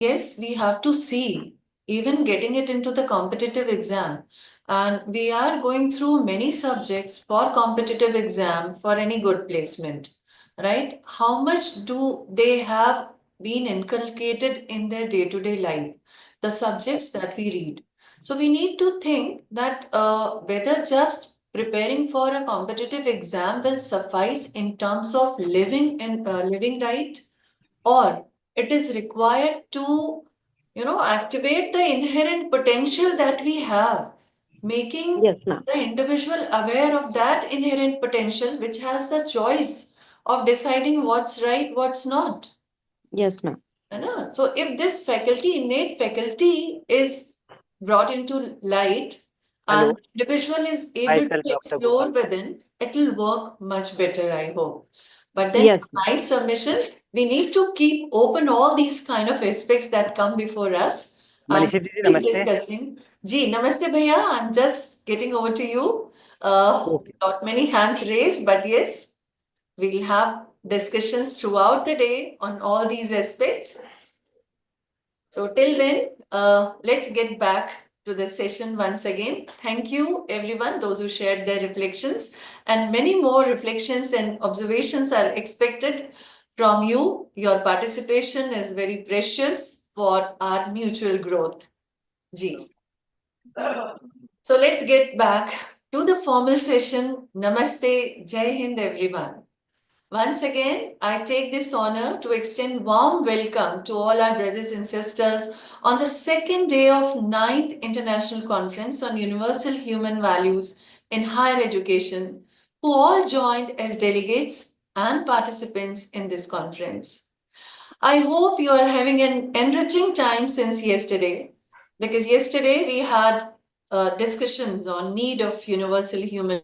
yes, we have to see, even getting it into the competitive exam. And we are going through many subjects for competitive exam for any good placement, right? How much do they have been inculcated in their day-to-day life, the subjects that we read? So we need to think that whether just preparing for a competitive exam will suffice in terms of living right, or it is required to activate the inherent potential that we have, making Yes, ma'am. the individual aware of that inherent potential, which has the choice of deciding what's right, what's not. Yes, ma'am. है ना? So if this innate faculty is brought into light and Hello, individual is able myself to Dr. explore Gopal. within, it will work much better, I hope. But then Yes, ma'am. my submission, we need to keep open all these kind of aspects that come before us and Manishi Didi, keep namaste. discussing. Ji, namaste bhaiya. I'm just getting over to you. Okay. Not many hands raised, but yes, we'll have discussions throughout the day on all these aspects. So till then, let's get back to the session once again. Thank you, everyone, those who shared their reflections, and many more reflections and observations are expected from you. Your participation is very precious for our mutual growth. Ji. So let's get back to the formal session. Namaste, Jai Hind, everyone. Once again, I take this honor to extend warm welcome to all our brothers and sisters on the second day of 9th International Conference on Universal Human Values in Higher Education, who all joined as delegates and participants in this conference. I hope you are having an enriching time since yesterday, because yesterday we had discussions on need of universal human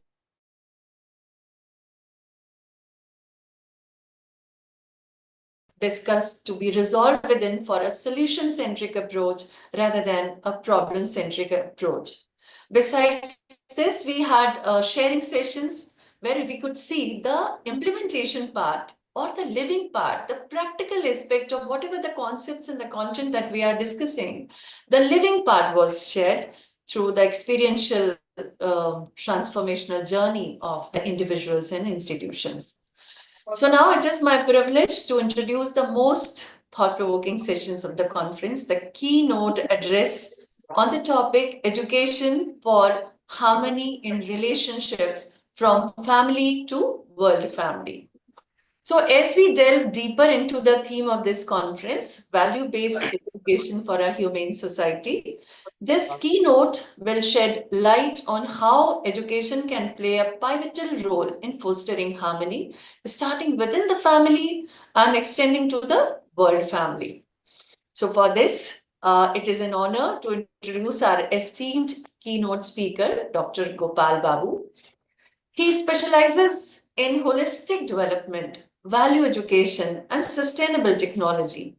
discussed to be resolved within for a solution-centric approach rather than a problem-centric approach. Besides this, we had sharing sessions where we could see the implementation part or the living part, the practical aspect of whatever the concepts and the content that we are discussing. The living part was shared through the experiential transformational journey of the individuals and institutions. So now it is my privilege to introduce the most thought-provoking sessions of the conference, the keynote address on the topic Education for Harmony in Relationships from Family to World Family. So as we delve deeper into the theme of this conference, value-based education for a humane society, this keynote will shed light on how education can play a pivotal role in fostering harmony, starting within the family and extending to the world family. So for this, it is an honor to introduce our esteemed keynote speaker, Dr. Gopal Babu. He specializes in holistic development, value education, and sustainable technology.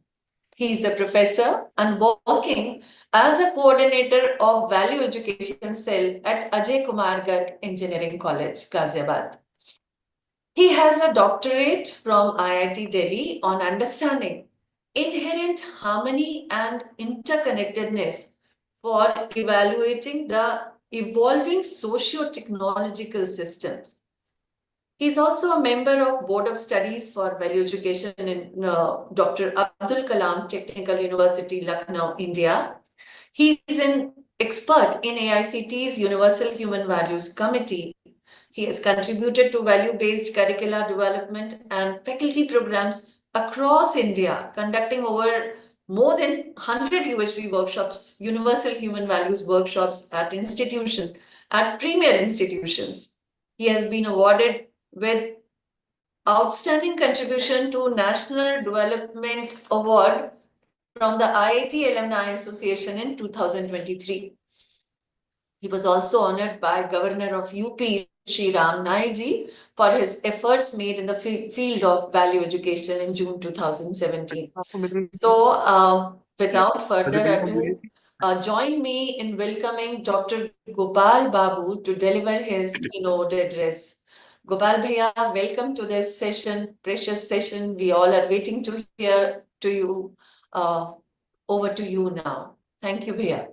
He is a professor and working as a coordinator of value education cell at Ajay Kumar Garg Engineering College, Ghaziabad. He has a doctorate from IIT Delhi on understanding inherent harmony and interconnectedness for evaluating the evolving socio-technological systems. He's also a member of Board of Studies for Value Education in Dr. Abdul Kalam Technical University, Lucknow, India. He is an expert in AICT's Universal Human Values Committee. He has contributed to value-based curricula development and faculty programs across India, conducting over more than 100 UHV workshops, Universal Human Values workshops at institutions, at premier institutions. He has been awarded with outstanding contribution to National Development Award from the IIT Alumni Association in 2023. He was also honored by Governor of UP, Shri Ram Naik ji, for his efforts made in the field of value education in June 2017. So, without further ado, join me in welcoming Dr. Gopal Babu to deliver his keynote address. Gopal Bhaiya, welcome to this session, precious session. We all are waiting to hear to you. over to you now. Thank you, Bhaiya.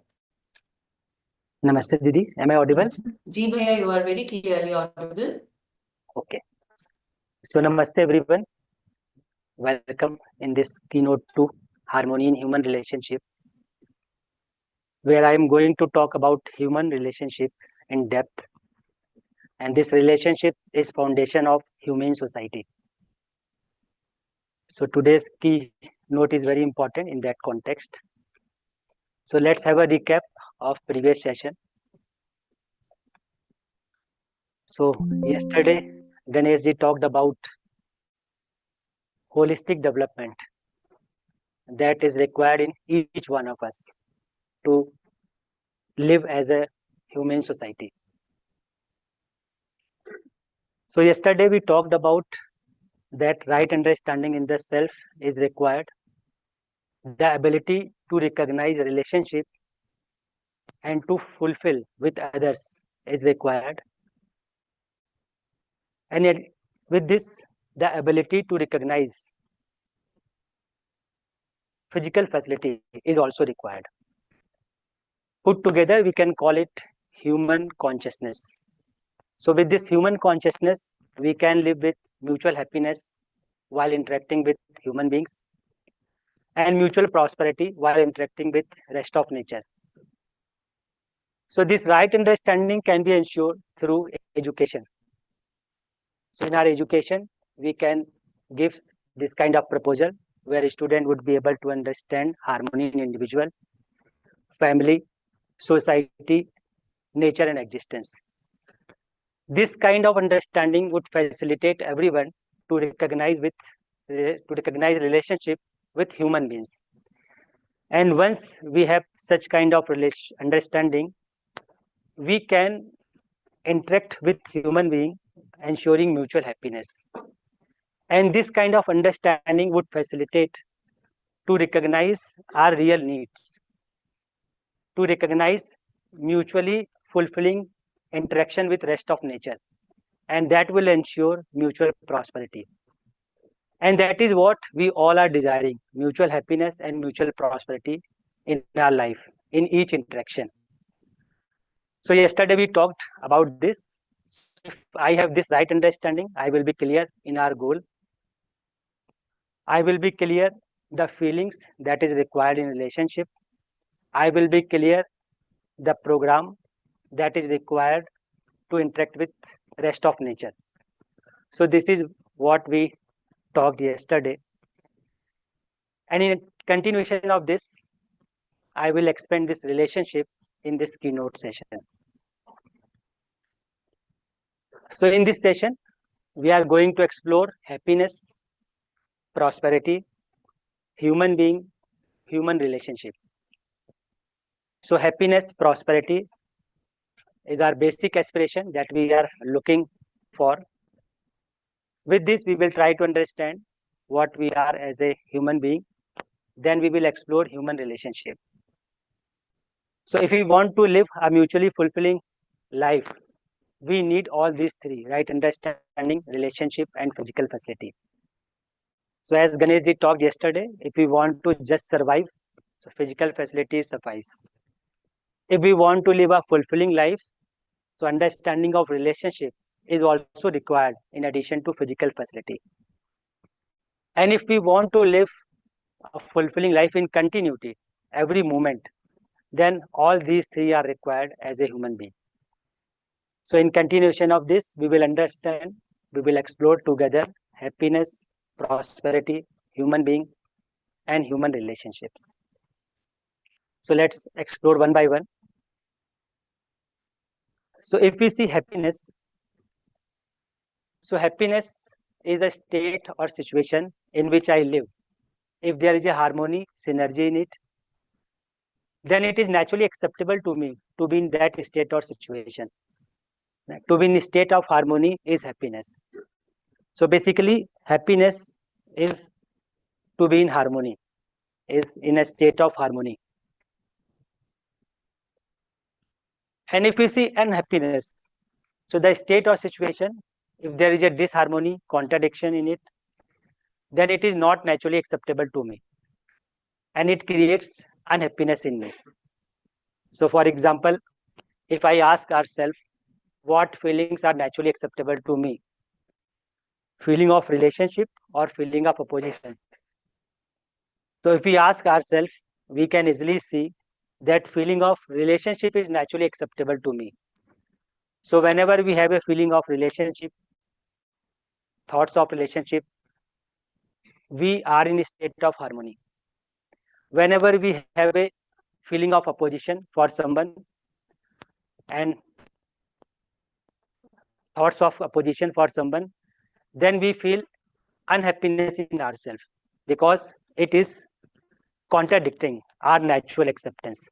Namaste, Didi. Am I audible? Ji, Bhaiya, you are very clearly audible. Okay. So, Namaste, everyone. Welcome in this keynote to Harmony in Human Relationship, where I am going to talk about human relationship in depth. And this relationship is foundation of humane society. So, today's keynote is very important in that context. So, let's have a recap of previous session. So, yesterday, Ganeshji talked about holistic development that is required in each one of us to live as a humane society. So yesterday we talked about that right understanding in the self is required, the ability to recognize relationship and to fulfill with others is required, and yet with this the ability to recognize physical facility is also required. Put together we can call it human consciousness. So with this human consciousness we can live with mutual happiness while interacting with human beings, and mutual prosperity while interacting with rest of nature. So this right understanding can be ensured through education. So in our education, we can give this kind of proposal where a student would be able to understand harmony in individual, family, society, nature and existence. This kind of understanding would facilitate everyone to recognize relationship with human beings. And once we have such kind of understanding, we can interact with human being, ensuring mutual happiness. And this kind of understanding would facilitate to recognize our real needs, to recognize mutually fulfilling interaction with rest of nature, and that will ensure mutual prosperity. And that is what we all are desiring, mutual happiness and mutual prosperity in our life, in each interaction. So yesterday we talked about this. If I have this right understanding, I will be clear in our goal. I will be clear the feelings that is required in relationship. I will be clear the program that is required to interact with rest of nature. So this is what we talked yesterday. And in continuation of this, I will expand this relationship in this keynote session. So in this session, we are going to explore happiness, prosperity, human being, human relationship. So happiness, prosperity is our basic aspiration that we are looking for. With this, we will try to understand what we are as a human being. Then we will explore human relationship. So if we want to live a mutually fulfilling life, we need all these three, right? Understanding, relationship, and physical facility. So as Ganeshji talked yesterday, if we want to just survive, so physical facilities suffice. If we want to live a fulfilling life, so understanding of relationship is also required in addition to physical facility. And if we want to live a fulfilling life in continuity, every moment, then all these three are required as a human being. So in continuation of this, we will understand, we will explore together happiness, prosperity, human being, and human relationships. So let's explore one by one. So if we see happiness, so happiness is a state or situation in which I live. If there is a harmony, synergy in it, then it is naturally acceptable to me to be in that state or situation. To be in a state of harmony is happiness. So basically, happiness is to be in harmony, is in a state of harmony. And if we see unhappiness, so the state or situation, if there is a disharmony, contradiction in it, then it is not naturally acceptable to me. and it creates unhappiness in me. So, for example, if I ask ourselves what feelings are naturally acceptable to me, feeling of relationship or feeling of opposition. So, if we ask ourselves, we can easily see that feeling of relationship is naturally acceptable to me. So, whenever we have a feeling of relationship, thoughts of relationship, we are in a state of harmony. Whenever we have a feeling of opposition for someone and thoughts of opposition for someone, then we feel unhappiness in ourselves because it is contradicting our natural acceptance.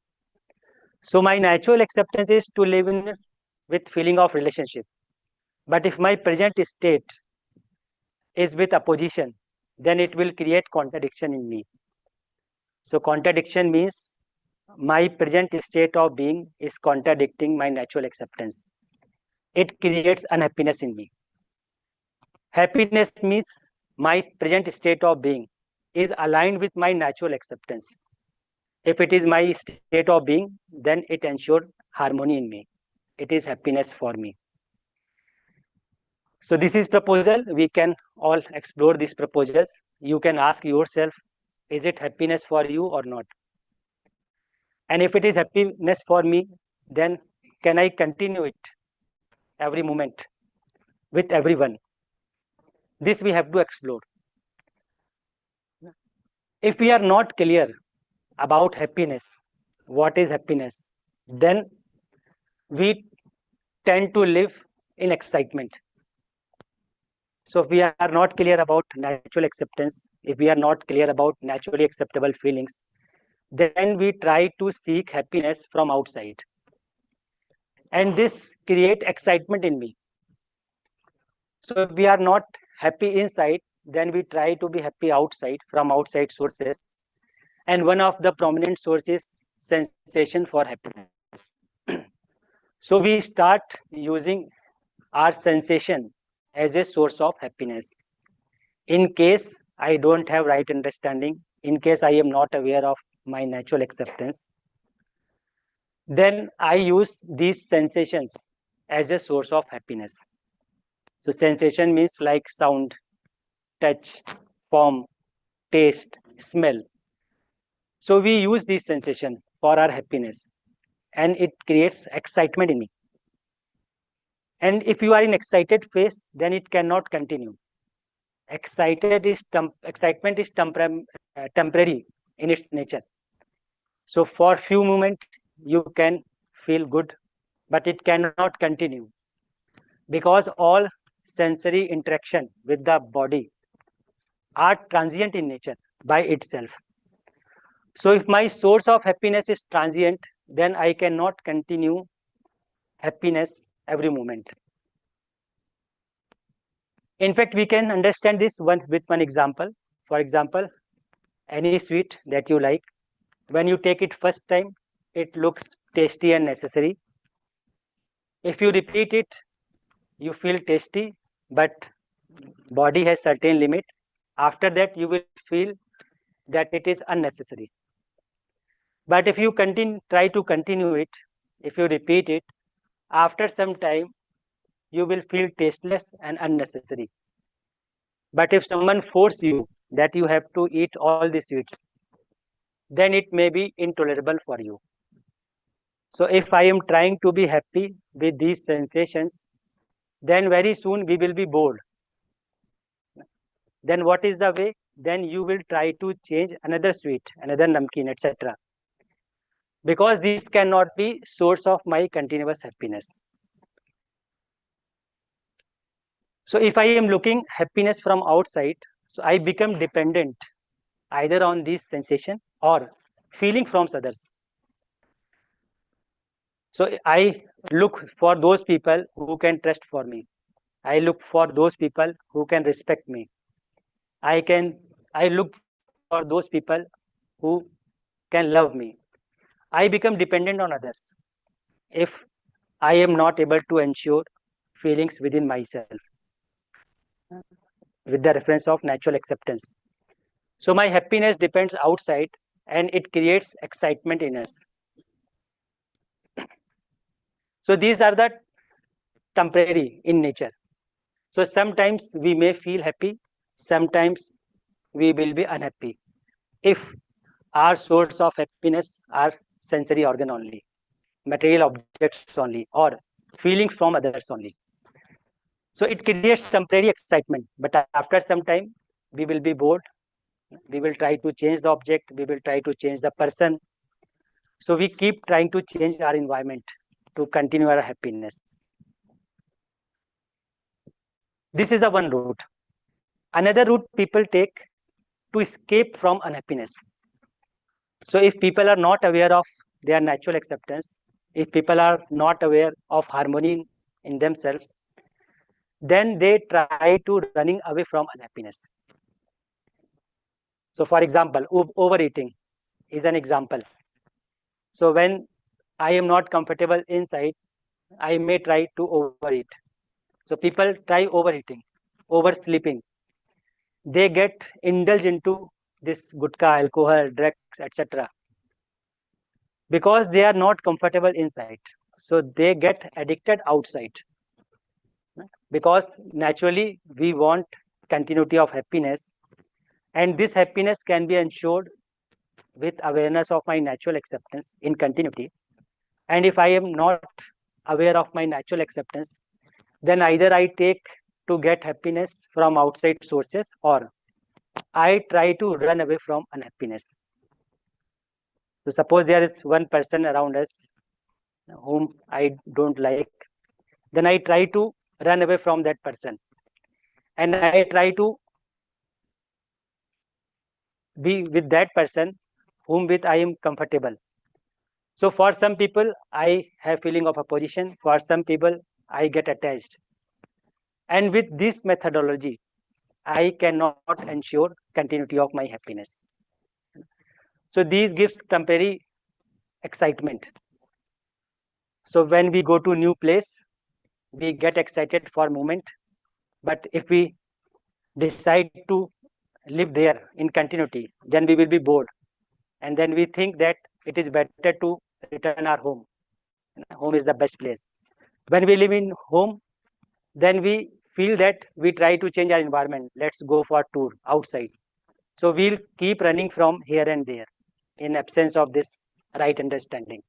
So my natural acceptance is to live in with feeling of relationship. But if my present state is with opposition, then it will create contradiction in me. So contradiction means my present state of being is contradicting my natural acceptance. It creates unhappiness in me. Happiness means my present state of being is aligned with my natural acceptance. If it is my state of being, then it ensures harmony in me. It is happiness for me. So this is proposal. We can all explore these proposals. You can ask yourself, is it happiness for you or not? And if it is happiness for me, then can I continue it every moment with everyone? This we have to explore. If we are not clear about happiness, what is happiness, then we tend to live in excitement. So if we are not clear about natural acceptance, if we are not clear about naturally acceptable feelings, then we try to seek happiness from outside. And this creates excitement in me. So if we are not happy inside, then we try to be happy outside from outside sources. And one of the prominent sources sensation for happiness. So we start using our sensation as a source of happiness. In case I don't have right understanding, in case I am not aware of my natural acceptance, then I use these sensations as a source of happiness. So sensation means like sound, touch, form, taste, smell. So we use these sensation for our happiness and it creates excitement in me. And if you are in excited phase, then it cannot continue. Excitement is temporary in its nature. So for few moments you can feel good, but it cannot continue because all sensory interaction with the body are transient in nature by itself. So if my source of happiness is transient, then I cannot continue happiness every moment. In fact, we can understand this with one example. For example, any sweet that you like, when you take it first time, it looks tasty and necessary. If you repeat it, you feel tasty, but body has certain limit. After that, you will feel that it is unnecessary. But if you try to continue it, if you repeat it, after some time, you will feel tasteless and unnecessary. But if someone force you that you have to eat all the sweets, then it may be intolerable for you. So if I am trying to be happy with these sensations, then very soon we will be bored. Then what is the way? Then you will try to change another sweet, another namkeen, etc. Because this cannot be source of my continuous happiness. So if I am looking happiness from outside, so I become dependent either on this sensation or feeling from others. So I look for those people who can trust for me. I look for those people who can respect me. I look for those people who can love me. I become dependent on others if I am not able to ensure feelings within myself with the reference of natural acceptance. So my happiness depends outside and it creates excitement in us. So these are the temporary in nature. So sometimes we may feel happy, sometimes we will be unhappy if our source of happiness are sensory organ only, material objects only, or feelings from others only. So it creates temporary excitement, but after some time we will be bored. We will try to change the object, we will try to change the person. So we keep trying to change our environment to continue our happiness. This is the one route. Another route people take to escape from unhappiness. So if people are not aware of their natural acceptance, if people are not aware of harmony in themselves, then they try to running away from unhappiness. So for example, overeating is an example. So when I am not comfortable inside, I may try to overeat. So people try overeating, oversleeping. They get indulged into this gutka, alcohol, drugs, etc. because they are not comfortable inside. So they get addicted outside. Because naturally we want continuity of happiness, and this happiness can be ensured with awareness of my natural acceptance in continuity. And if I am not aware of my natural acceptance, then either I take to get happiness from outside sources, or I try to run away from unhappiness. So suppose there is one person around us whom I don't like, then I try to run away from that person, and I try to be with that person whom with I am comfortable. So for some people, I have feeling of opposition. For some people, I get attached. And with this methodology, I cannot ensure continuity of my happiness. So these gives temporary excitement. So when we go to new place, we get excited for a moment. But if we decide to live there in continuity, then we will be bored. And then we think that it is better to return our home. Home is the best place. When we live in home, then we feel that we try to change our environment. Let's go for tour outside. So we'll keep running from here and there in absence of this right understanding.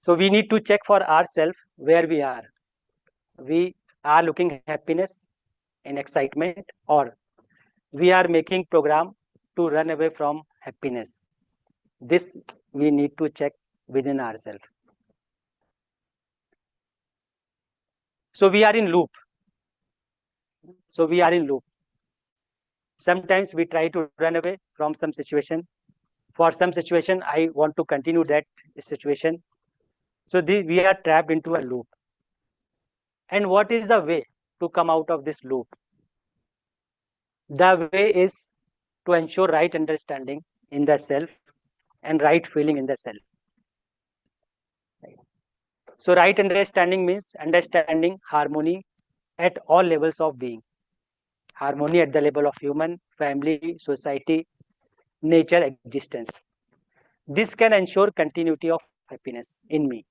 So we need to check for ourselves where we are. We are looking happiness and excitement, or we are making program to run away from happiness. This we need to check within ourselves. So we are in loop. Sometimes we try to run away from some situation. For some situation, I want to continue that situation. So we are trapped into a loop. And what is the way to come out of this loop? The way is to ensure right understanding in the self and right feeling in the self. So right understanding means understanding harmony at all levels of being. Harmony at the level of human, family, society, nature, existence. This can ensure continuity of happiness in me.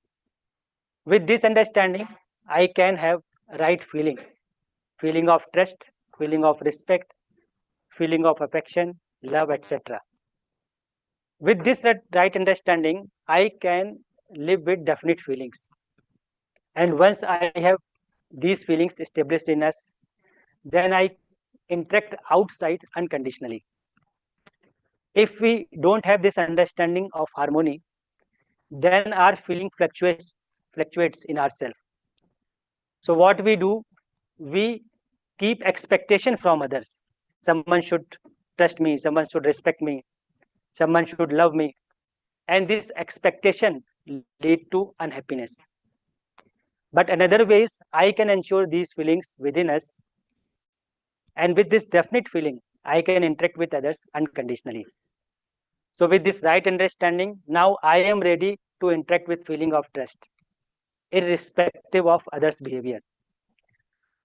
With this understanding, I can have right feeling of trust, feeling of respect, feeling of affection, love, etc. With this right understanding, I can live with definite feelings. And once I have these feelings established in us, then I interact outside unconditionally. If we don't have this understanding of harmony, then our feeling fluctuates in ourselves. So what we do, we keep expectation from others. Someone should trust me, someone should respect me, someone should love me. And this expectation lead to unhappiness. But another way is I can ensure these feelings within us. And with this definite feeling, I can interact with others unconditionally. So with this right understanding, now I am ready to interact with feeling of trust, irrespective of others' behavior.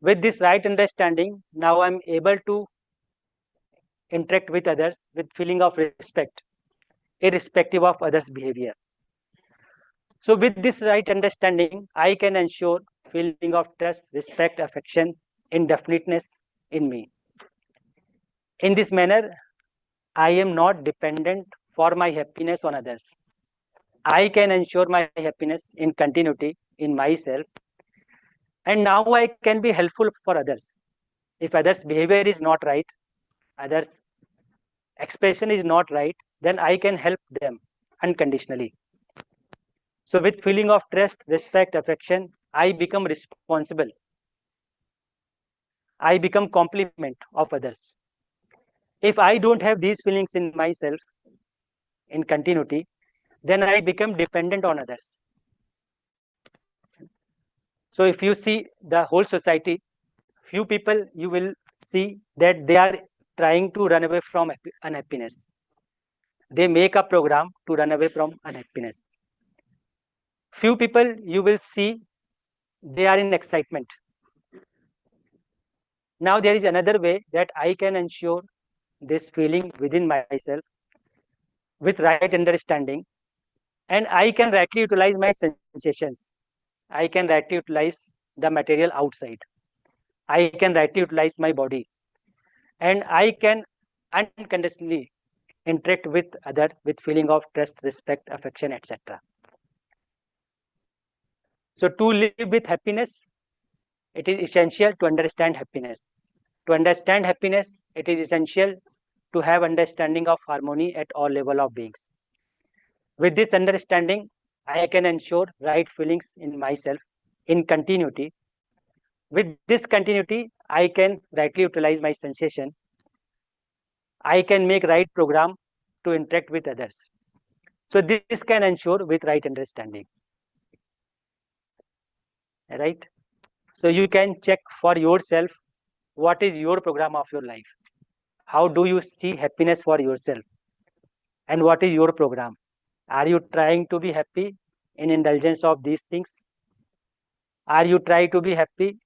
With this right understanding, now I'm able to interact with others with feeling of respect, irrespective of others' behavior. So with this right understanding, I can ensure feeling of trust, respect, affection, indefiniteness in me. In this manner, I am not dependent for my happiness on others. I can ensure my happiness in continuity in myself, and now I can be helpful for others. If others' behavior is not right, others' expression is not right, then I can help them unconditionally. So with feeling of trust, respect, affection, I become responsible. I become complement of others. If I don't have these feelings in myself in continuity, then I become dependent on others. So if you see the whole society, few people you will see that they are trying to run away from unhappiness. They make a program to run away from unhappiness. Few people you will see they are in excitement. Now there is another way that I can ensure this feeling within myself with right understanding, and I can rightly utilize my sensations. I can rightly utilize the material outside. I can rightly utilize my body, and I can unconditionally interact with other with feeling of trust, respect, affection, etc. So to live with happiness, it is essential to understand happiness. To understand happiness, it is essential to have understanding of harmony at all level of beings. With this understanding, I can ensure right feelings in myself in continuity. With this continuity, I can rightly utilize my sensation. I can make right program to interact with others. So this can ensure with right understanding. Right? So you can check for yourself what is your program of your life. How do you see happiness for yourself? And what is your program? Are you trying to be happy in indulgence of these things? Are you trying to be happy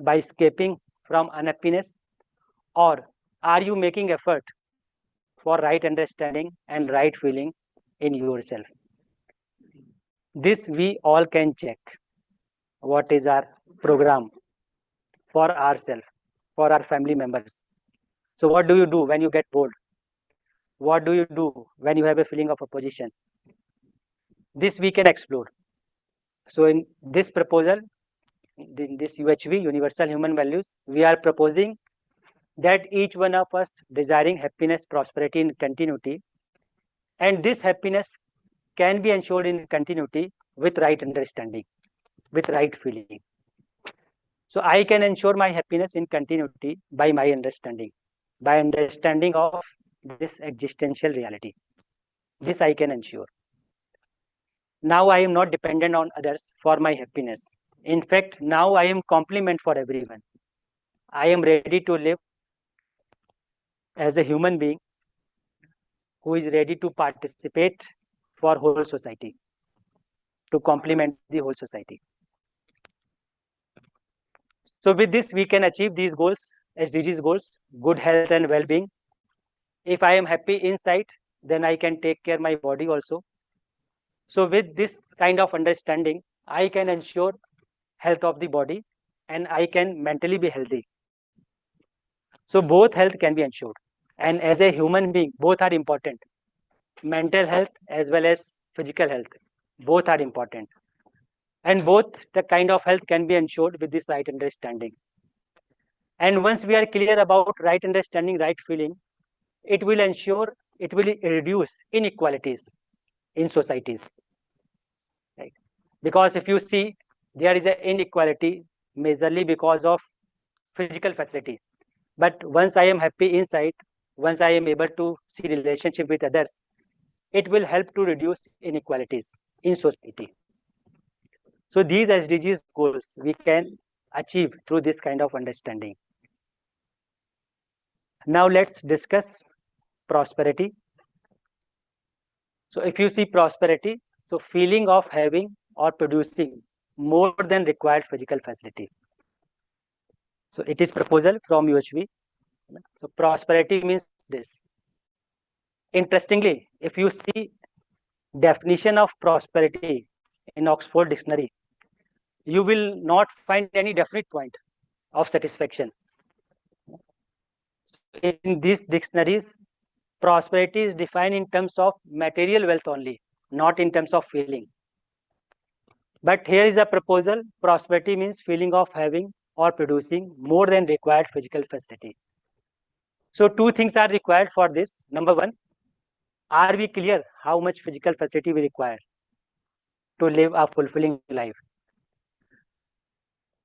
by escaping from unhappiness? Or are you making effort for right understanding and right feeling in yourself? This we all can check. What is our program for ourselves, for our family members? So what do you do when you get bored? What do you do when you have a feeling of opposition? This we can explore. So in this proposal, in this UHV, Universal Human Values, we are proposing that each one of us desiring happiness, prosperity, and continuity, and this happiness can be ensured in continuity with right understanding, with right feeling. So I can ensure my happiness in continuity by my understanding, by understanding of this existential reality. This I can ensure. Now I am not dependent on others for my happiness. In fact, now I am complement for everyone. I am ready to live as a human being who is ready to participate for whole society, to complement the whole society. So with this, we can achieve these goals, SDGs goals, good health and well-being. If I am happy inside, then I can take care my body also. So with this kind of understanding, I can ensure health of the body and I can mentally be healthy. So both health can be ensured. And as a human being, both are important. Mental health as well as physical health, both are important. And both the kind of health can be ensured with this right understanding. And once we are clear about right understanding, right feeling, it will ensure, it will reduce inequalities in societies. Right? Because if you see, there is an inequality majorly because of physical facility. But once I am happy inside, once I am able to see relationship with others, it will help to reduce inequalities in society. So these SDGs goals we can achieve through this kind of understanding. Now let's discuss prosperity. So if you see prosperity, so feeling of having or producing more than required physical facility. So it is proposal from UHV. So prosperity means this. Interestingly, if you see definition of prosperity in Oxford Dictionary, you will not find any definite point of satisfaction. In these dictionaries, prosperity is defined in terms of material wealth only, not in terms of feeling. But here is a proposal: prosperity means feeling of having or producing more than required physical facility. So two things are required for this. Number one, are we clear how much physical facility we require to live a fulfilling life?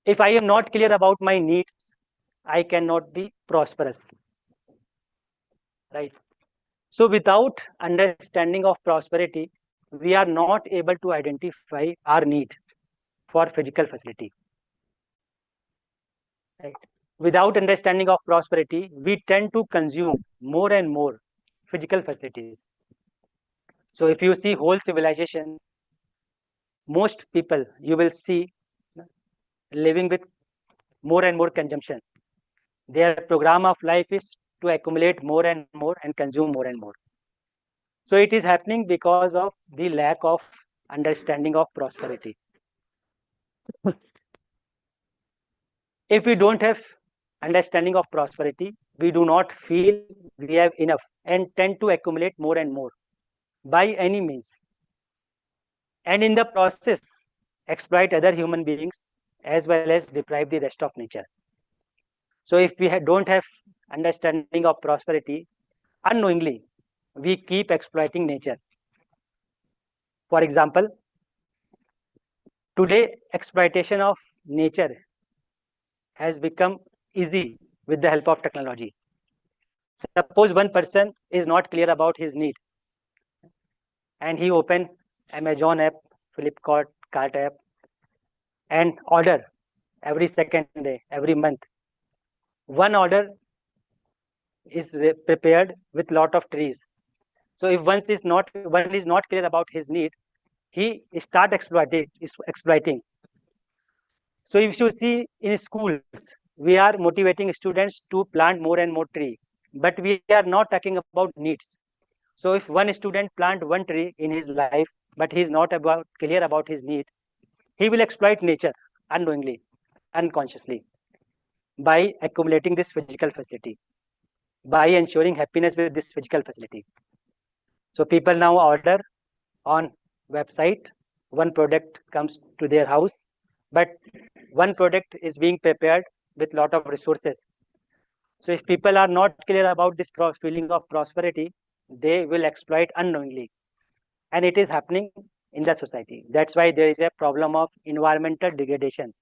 If I am not clear about my needs, I cannot be prosperous, right? So without understanding of prosperity, we are not able to identify our need for physical facility. Right? Without understanding of prosperity, we tend to consume more and more physical facilities. So if you see whole civilization, most people you will see living with more and more consumption. Their program of life is to accumulate more and more and consume more and more. So it is happening because of the lack of understanding of prosperity. If we don't have understanding of prosperity, we do not feel we have enough and tend to accumulate more and more by any means. And in the process, exploit other human beings as well as deprive the rest of nature. So if we don't have understanding of prosperity, unknowingly, we keep exploiting nature. For example, today exploitation of nature has become easy with the help of technology. Suppose one person is not clear about his need and he open Amazon app, Flipkart cart app and order every second day, every month. One order is prepared with lot of trees. So if one is not clear about his need, he start exploiting. So if you see in schools, we are motivating students to plant more and more tree, but we are not talking about needs. So if one student plant one tree in his life, but he is not clear about his need, he will exploit nature unknowingly, unconsciously, by accumulating this physical facility, by ensuring happiness with this physical facility. So people now order on website, one product comes to their house, but one product is being prepared with lot of resources. So if people are not clear about this feeling of prosperity, they will exploit unknowingly. And it is happening in the society. That's why there is a problem of environmental degradation.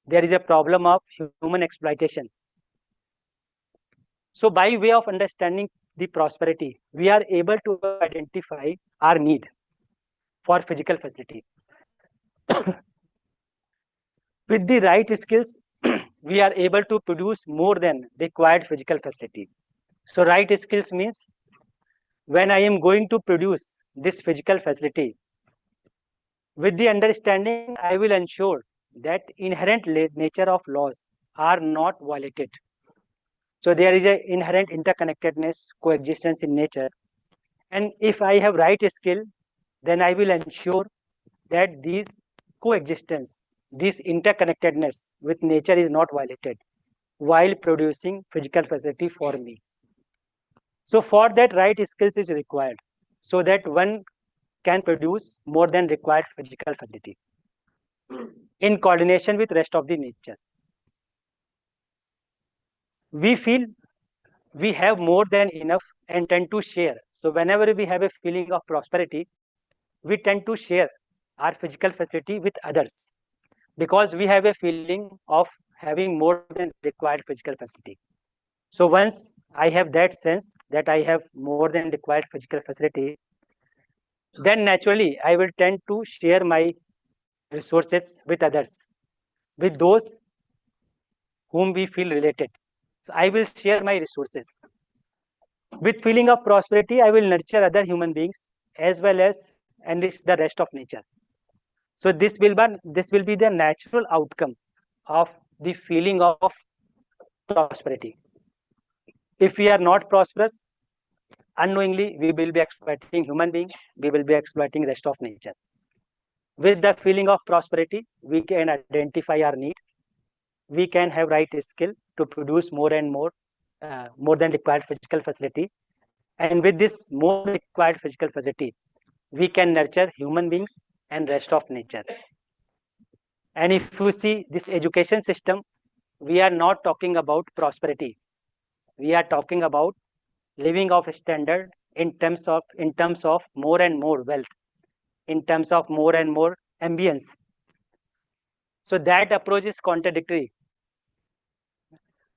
There is a problem of human exploitation. So by way of understanding the prosperity, we are able to identify our need for physical facility. With the right skills, we are able to produce more than required physical facility. So right skills means when I am going to produce this physical facility, with the understanding, I will ensure that inherent nature of laws are not violated. So there is an inherent interconnectedness, coexistence in nature. And if I have right skill, then I will ensure that these coexistence, this interconnectedness with nature is not violated while producing physical facility for me. So for that, right skills is required so that one can produce more than required physical facility in coordination with rest of the nature. We feel we have more than enough and tend to share. So whenever we have a feeling of prosperity, we tend to share our physical facility with others because we have a feeling of having more than required physical facility. So once I have that sense that I have more than required physical facility, then naturally I will tend to share my resources with others, with those whom we feel related. So I will share my resources. With feeling of prosperity, I will nurture other human beings as well as enrich the rest of nature. So this will be the natural outcome of the feeling of prosperity. If we are not prosperous, unknowingly we will be exploiting human beings, we will be exploiting rest of nature. With the feeling of prosperity, we can identify our need, we can have right skill to produce more and more than required physical facility. And with this more required physical facility, we can nurture human beings and rest of nature. And if you see this education system, we are not talking about prosperity. We are talking about living of standard in terms of more and more wealth, in terms of more and more ambience. So that approach is contradictory.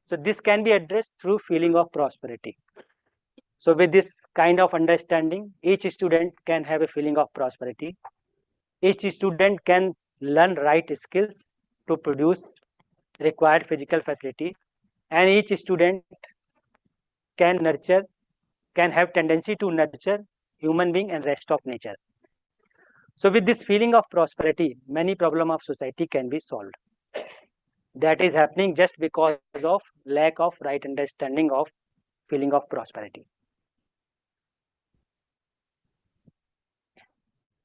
So this can be addressed through feeling of prosperity. So with this kind of understanding, each student can have a feeling of prosperity. Each student can learn right skills to produce required physical facility, and each student can nurture, can have tendency to nurture human being and rest of nature. So with this feeling of prosperity, many problem of society can be solved. That is happening just because of lack of right understanding of feeling of prosperity.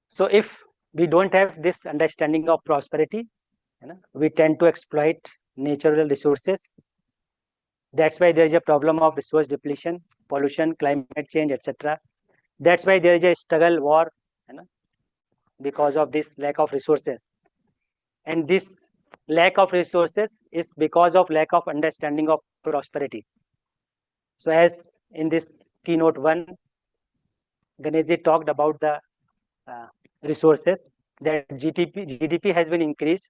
So if we don't have this understanding of prosperity, we tend to exploit natural resources. That's why there is a problem of resource depletion, pollution, climate change, etc. That's why there is a struggle, war, because of this lack of resources. And this lack of resources is because of lack of understanding of prosperity. So as in this keynote 1, Ganeshji talked about the resources, that GDP has been increased,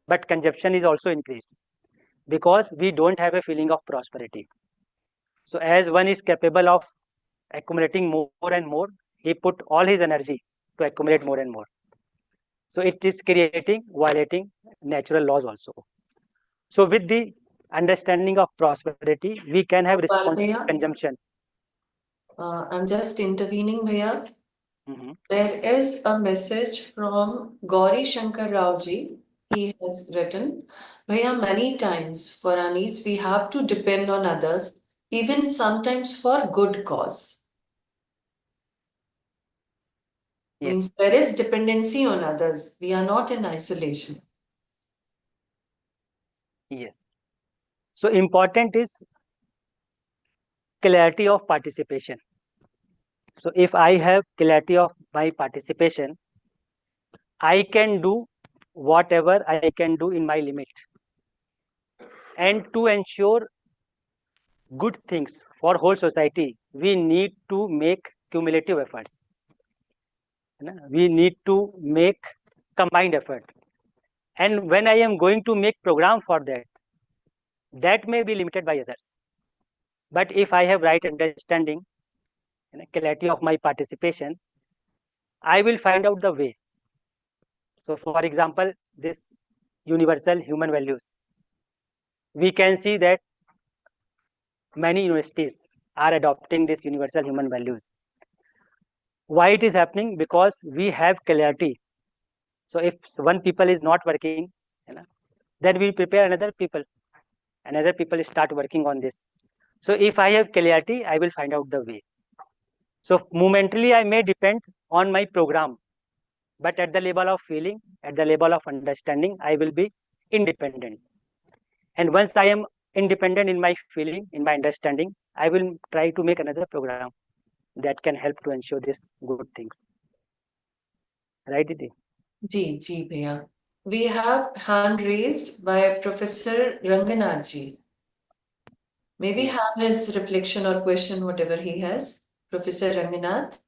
but consumption is also increased because we don't have a feeling of prosperity. So as one is capable of accumulating more and more, he put all his energy to accumulate more and more. So it is violating natural laws also. So with the understanding of prosperity, we can have responsible consumption. I'm just intervening, Bhaiya. Mhm. There is a message from Gauri Shankar Rao ji. He has written, Bhaiya, many times for our needs we have to depend on others, even sometimes for good cause. Yes. Means there is dependency on others. We are not in isolation. Yes. So important is clarity of participation. So if I have clarity of my participation, I can do whatever I can do in my limit. And to ensure good things for whole society, we need to make cumulative efforts. We need to make combined effort. And when I am going to make program for that, that may be limited by others. But if I have right understanding and clarity of my participation, I will find out the way. So for example, this universal human values, we can see that many universities are adopting this universal human values. Why it is happening? Because we have clarity. So if one people is not working, then we prepare another people start working on this. So if I have clarity, I will find out the way. So momentarily I may depend on my program, but at the level of feeling, at the level of understanding, I will be independent. And once I am independent in my feeling, in my understanding, I will try to make another program that can help to ensure this good things. Right, Didi? Ji, Bhaiya. We have hand raised by Professor Ranganath ji. May we have his reflection or question, whatever he has. Professor Ranganath,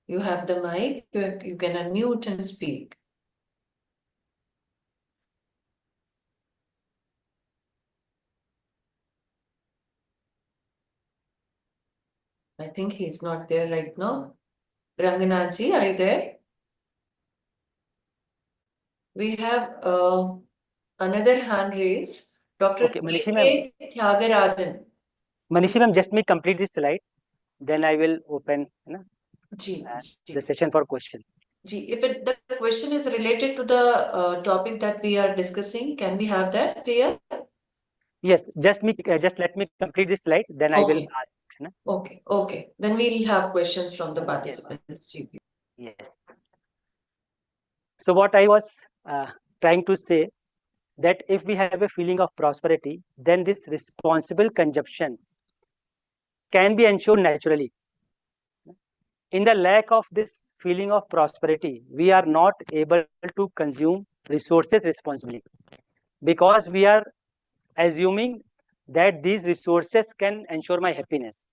you have the mic. You can unmute and speak. I think he's not there right now. Ranganath ji, are you there? We have another hand raised. Dr. Okay, Manishi ma'am. K. Tyagarajan. Manishi ma'am, just me complete this slide, then I will open the session for question. If the question is related to the topic that we are discussing, can we have that here? Yes, just let me complete this slide, then I will Okay. ask. Na? Okay. Then we'll have questions from the Yes. participants. GP. Yes. So what I was trying to say, that if we have a feeling of prosperity, then this responsible consumption can be ensured naturally. In the lack of this feeling of prosperity, we are not able to consume resources responsibly, because we are assuming that these resources can ensure my happiness.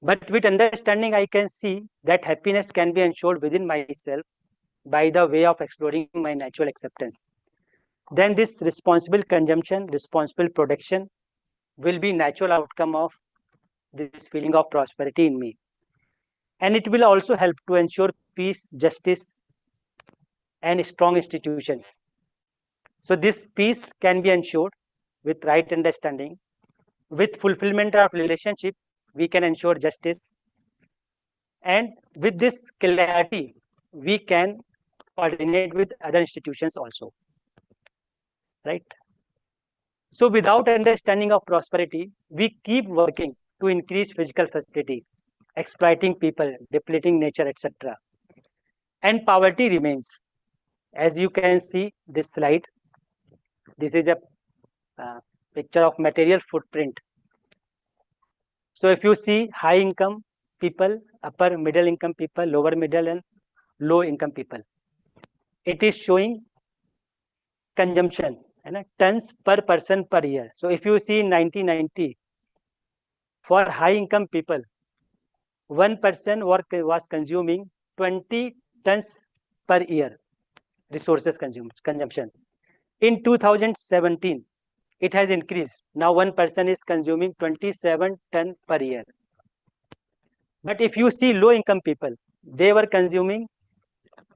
But with understanding, I can see that happiness can be ensured within myself by the way of exploring my natural acceptance. Then this responsible consumption, responsible production will be natural outcome of this feeling of prosperity in me. And it will also help to ensure peace, justice, and strong institutions. So this peace can be ensured with right understanding. With fulfillment of relationship, we can ensure justice. And with this clarity, we can coordinate with other institutions also. Right? So without understanding of prosperity, we keep working to increase physical facility, exploiting people, depleting nature, etc. And poverty remains. As you can see this slide, this is a uh, picture of material footprint. So if you see high income people, upper middle income people, lower middle and low income people, it is showing consumption and tons per person per year. So if you see in 1990, for high income people, one person was consuming 20 tons per year resources consumption. In 2017, it has increased. Now one person is consuming 27 ton per year. But if you see low income people, they were consuming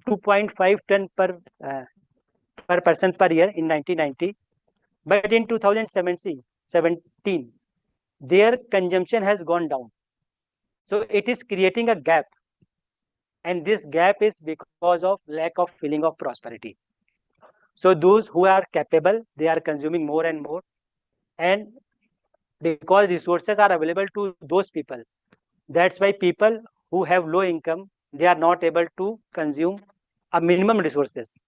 2.5 ton per person per year in 1990. But in 2017, their consumption has gone down. So it is creating a gap. And this gap is because of lack of feeling of prosperity. So those who are capable, they are consuming more and more. And because resources are available to those people, that's why people who have low income, they are not able to consume a minimum resources.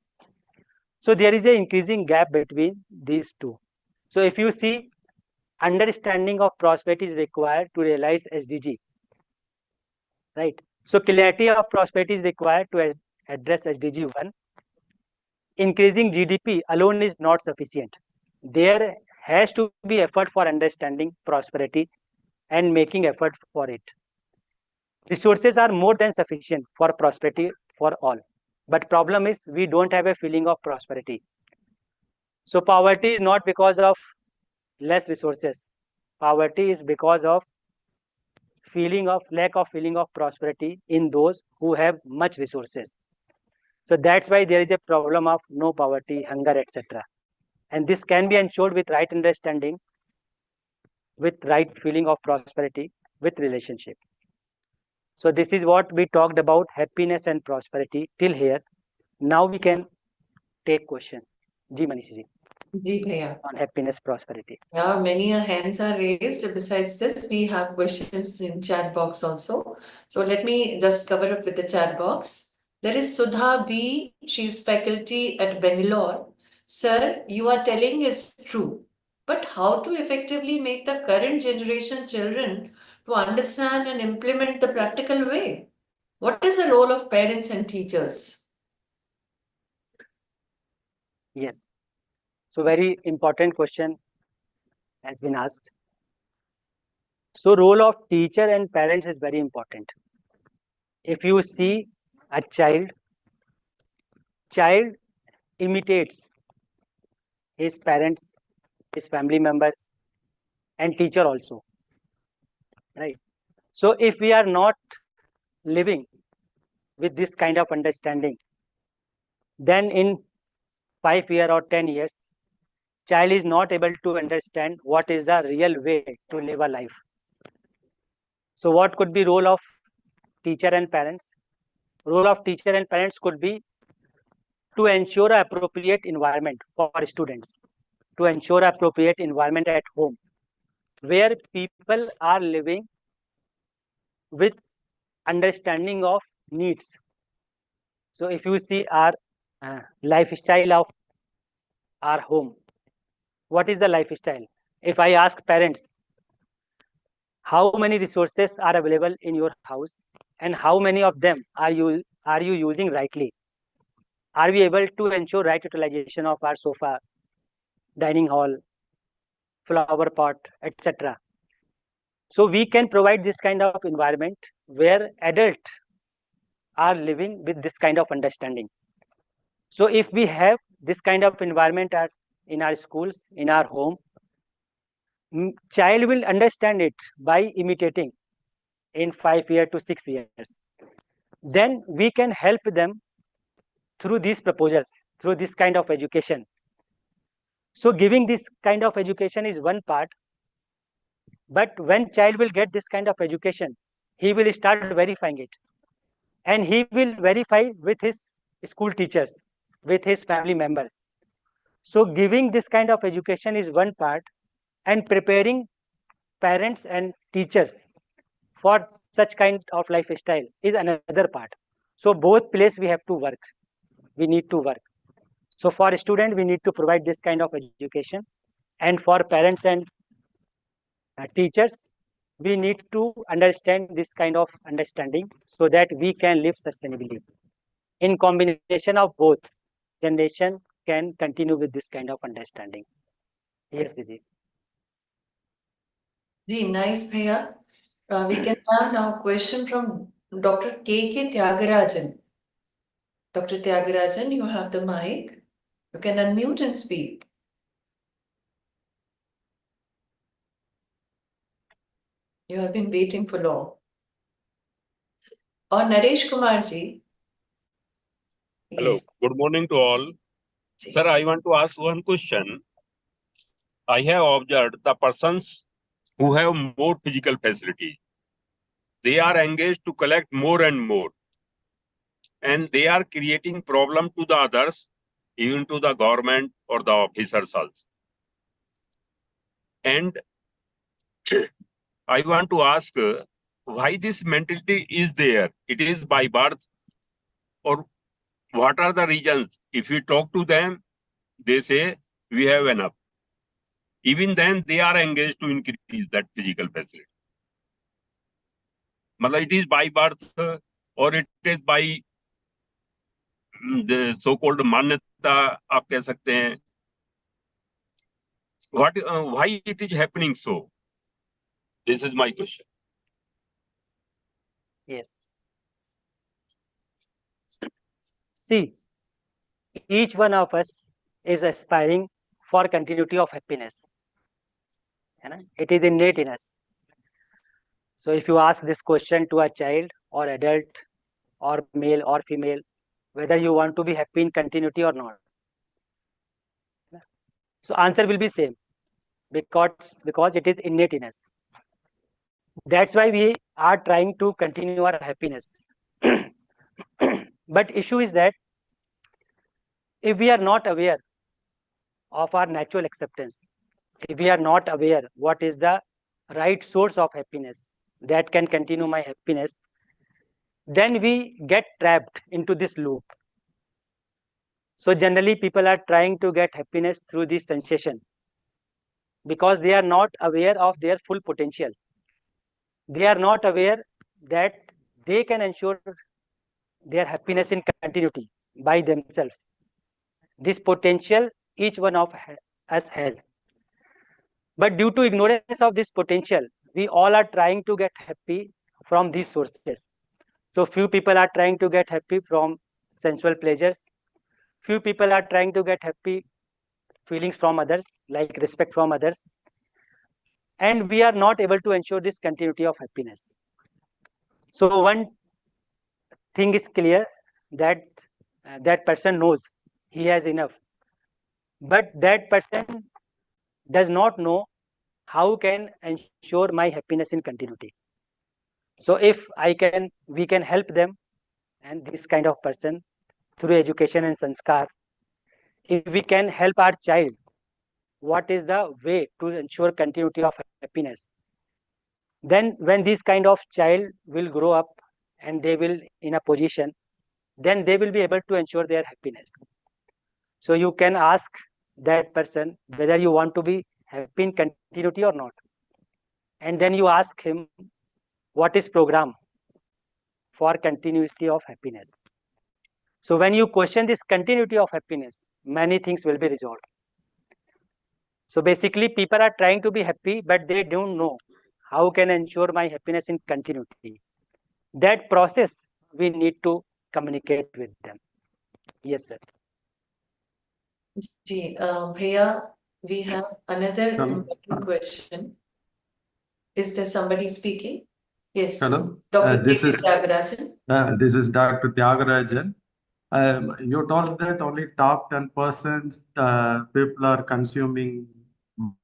So there is an increasing gap between these two. So if you see, understanding of prosperity is required to realize SDG, right? So clarity of prosperity is required to address SDG 1. Increasing GDP alone is not sufficient. There has to be effort for understanding prosperity and making effort for it. Resources are more than sufficient for prosperity for all. But problem is we don't have a feeling of prosperity. So poverty is not because of less resources. Poverty is because of lack of feeling of prosperity in those who have much resources. So that's why there is a problem of no poverty, hunger, etc. And this can be ensured with right understanding, with right feeling of prosperity, with relationship. So this is what we talked about happiness and prosperity till here. Now we can take question. Ji Manish ji, Ji bhaiya. on happiness, prosperity. Yeah, many hands are raised. Besides this, we have questions in chat box also. So let me just cover up with the chat box. There is Sudha B. She's faculty at Bangalore. Sir, you are telling is true. But how to effectively make the current generation children to understand and implement the practical way? What is the role of parents and teachers? Yes. So very important question has been asked. So role of teacher and parents is very important. If you see a child imitates his parents, his family members, and teacher also, right? So if we are not living with this kind of understanding, then in 5 years or 10 years, child is not able to understand what is the real way to live a life. So what could be role of teacher and parents? Role of teacher and parents could be to ensure an appropriate environment for students. to ensure appropriate environment at home, where people are living with understanding of needs. So if you see our lifestyle of our home, what is the lifestyle? If I ask parents, how many resources are available in your house and how many of them are you using rightly? Are we able to ensure right utilization of our sofa, dining hall, flower pot, etc.? So we can provide this kind of environment where adults are living with this kind of understanding. So if we have this kind of environment in our schools, in our home, child will understand it by imitating in 5 years to 6 years. Then we can help them through these proposals, through this kind of education. So giving this kind of education is one part, but when child will get this kind of education, he will start verifying it, and he will verify with his school teachers, with his family members. So giving this kind of education is one part, and preparing parents and teachers for such kind of lifestyle is another part. So both place we have to work. We need to work. So for student, we need to provide this kind of education, and for parents and teachers, we need to understand this kind of understanding so that we can live sustainably. In combination of both, generation can continue with this kind of understanding. Yes, Didi. Nice, Bhaiya. We can have now a question from Dr. K. Tyagarajan. Dr. Tyagarajan, you have the mic. You can unmute and speak. You have been waiting for long. Or Naresh Kumarji. Hello, Yes. good morning to all. Sir, I want to ask one question. I have observed the persons who have more physical facility, they are engaged to collect more and more, and they are creating problem to the others, even to the government or the officers also. And I want to ask why this mentality is there? It is by birth, or what are the reasons? If we talk to them, they say we have enough. Even then, they are engaged to increase that physical facility. मतलब it is by birth or it is by the so-called मान्यता आप कह सकते हैं. What, why it is happening so? This is my question. Yes. See, each one of us is aspiring for continuity of happiness. It is innate in us. So if you ask this question to a child or adult or male or female, whether you want to be happy in continuity or not, so answer will be same, because it is innate in us. That's why we are trying to continue our happiness. But issue is that if we are not aware of our natural acceptance, if we are not aware what is the right source of happiness that can continue my happiness, then we get trapped into this loop. So generally people are trying to get happiness through this sensation because they are not aware of their full potential. They are not aware that they can ensure their happiness in continuity by themselves. This potential each one of us has. But due to ignorance of this potential, we all are trying to get happy from these sources. So few people are trying to get happy from sensual pleasures. Few people are trying to get happy feelings from others, like respect from others. And we are not able to ensure this continuity of happiness. So one thing is clear, that that person knows he has enough, but that person does not know how can ensure my happiness in continuity. So if we can help them and this kind of person through education and sanskar, if we can help our child what is the way to ensure continuity of happiness. Then when this kind of child will grow up and they will in a position, then they will be able to ensure their happiness. So you can ask that person whether you want to be happy in continuity or not. And then you ask him what is program for continuity of happiness. So when you question this continuity of happiness, many things will be resolved. So basically people are trying to be happy, but they don't know how can ensure my happiness in continuity. That process we need to communicate with them. Yes, sir. जी भैया, we have another Hello. important question. Is there somebody speaking? Yes. Hello. Dr. This K. is Tyagarajan. this is Dr. Tyagarajan. You told that only top 10% people are consuming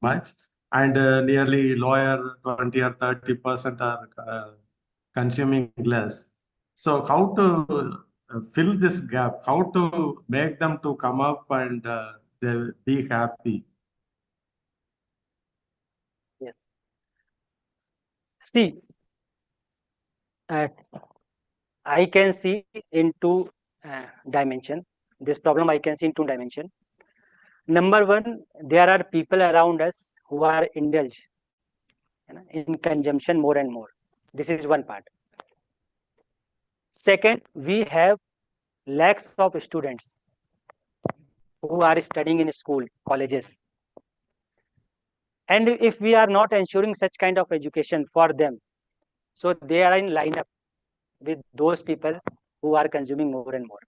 much, and nearly lower 20 or 30% are consuming less. So how to fill this gap? How to make them to come up and they be happy? Yes. See, I can see in two dimension. This problem I can see in two dimension. Number one, there are people around us who are indulged in consumption more and more. This is one part. Second, we have lakhs of students who are studying in school, colleges. And if we are not ensuring such kind of education for them, so they are in lineup with those people who are consuming more and more.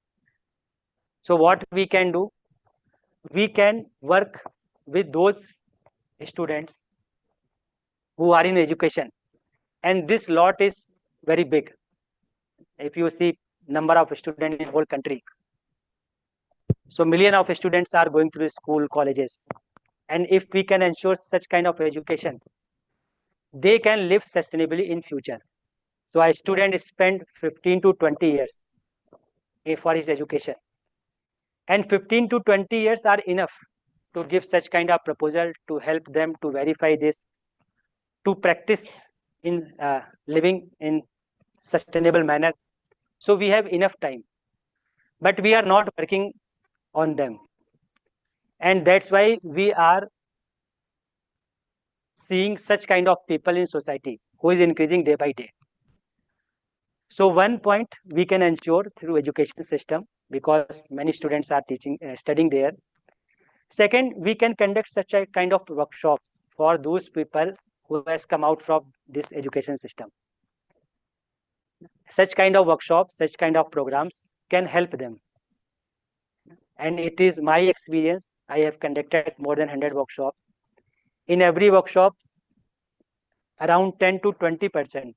So what we can do, we can work with those students who are in education, and this lot is very big. If you see number of students in whole country, so million of students are going through school, colleges, and if we can ensure such kind of education, they can live sustainably in future. So a student spend 15 to 20 years for his education, and 15 to 20 years are enough to give such kind of proposal, to help them to verify this, to practice in living in sustainable manner. So we have enough time, but we are not working on them, and that's why we are seeing such kind of people in society who is increasing day by day. So one point we can ensure through education system, because many students are studying there. Second, we can conduct such a kind of workshops for those people who has come out from this education system. Such kind of workshops, such kind of programs can help them. And it is my experience, I have conducted more than 100 workshops. In every workshop, around 10 to 20%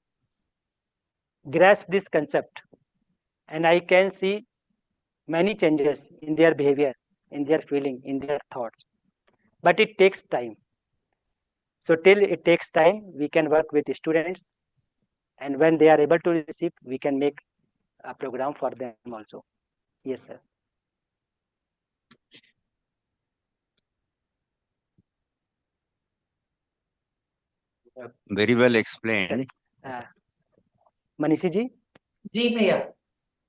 grasp this concept, and I can see many changes in their behavior, in their feeling, in their thoughts. But it takes time. So till it takes time, we can work with the students, and when they are able to receive, we can make a program for them also. Yes, sir. Very well explained. Manishi ji? जी भैया,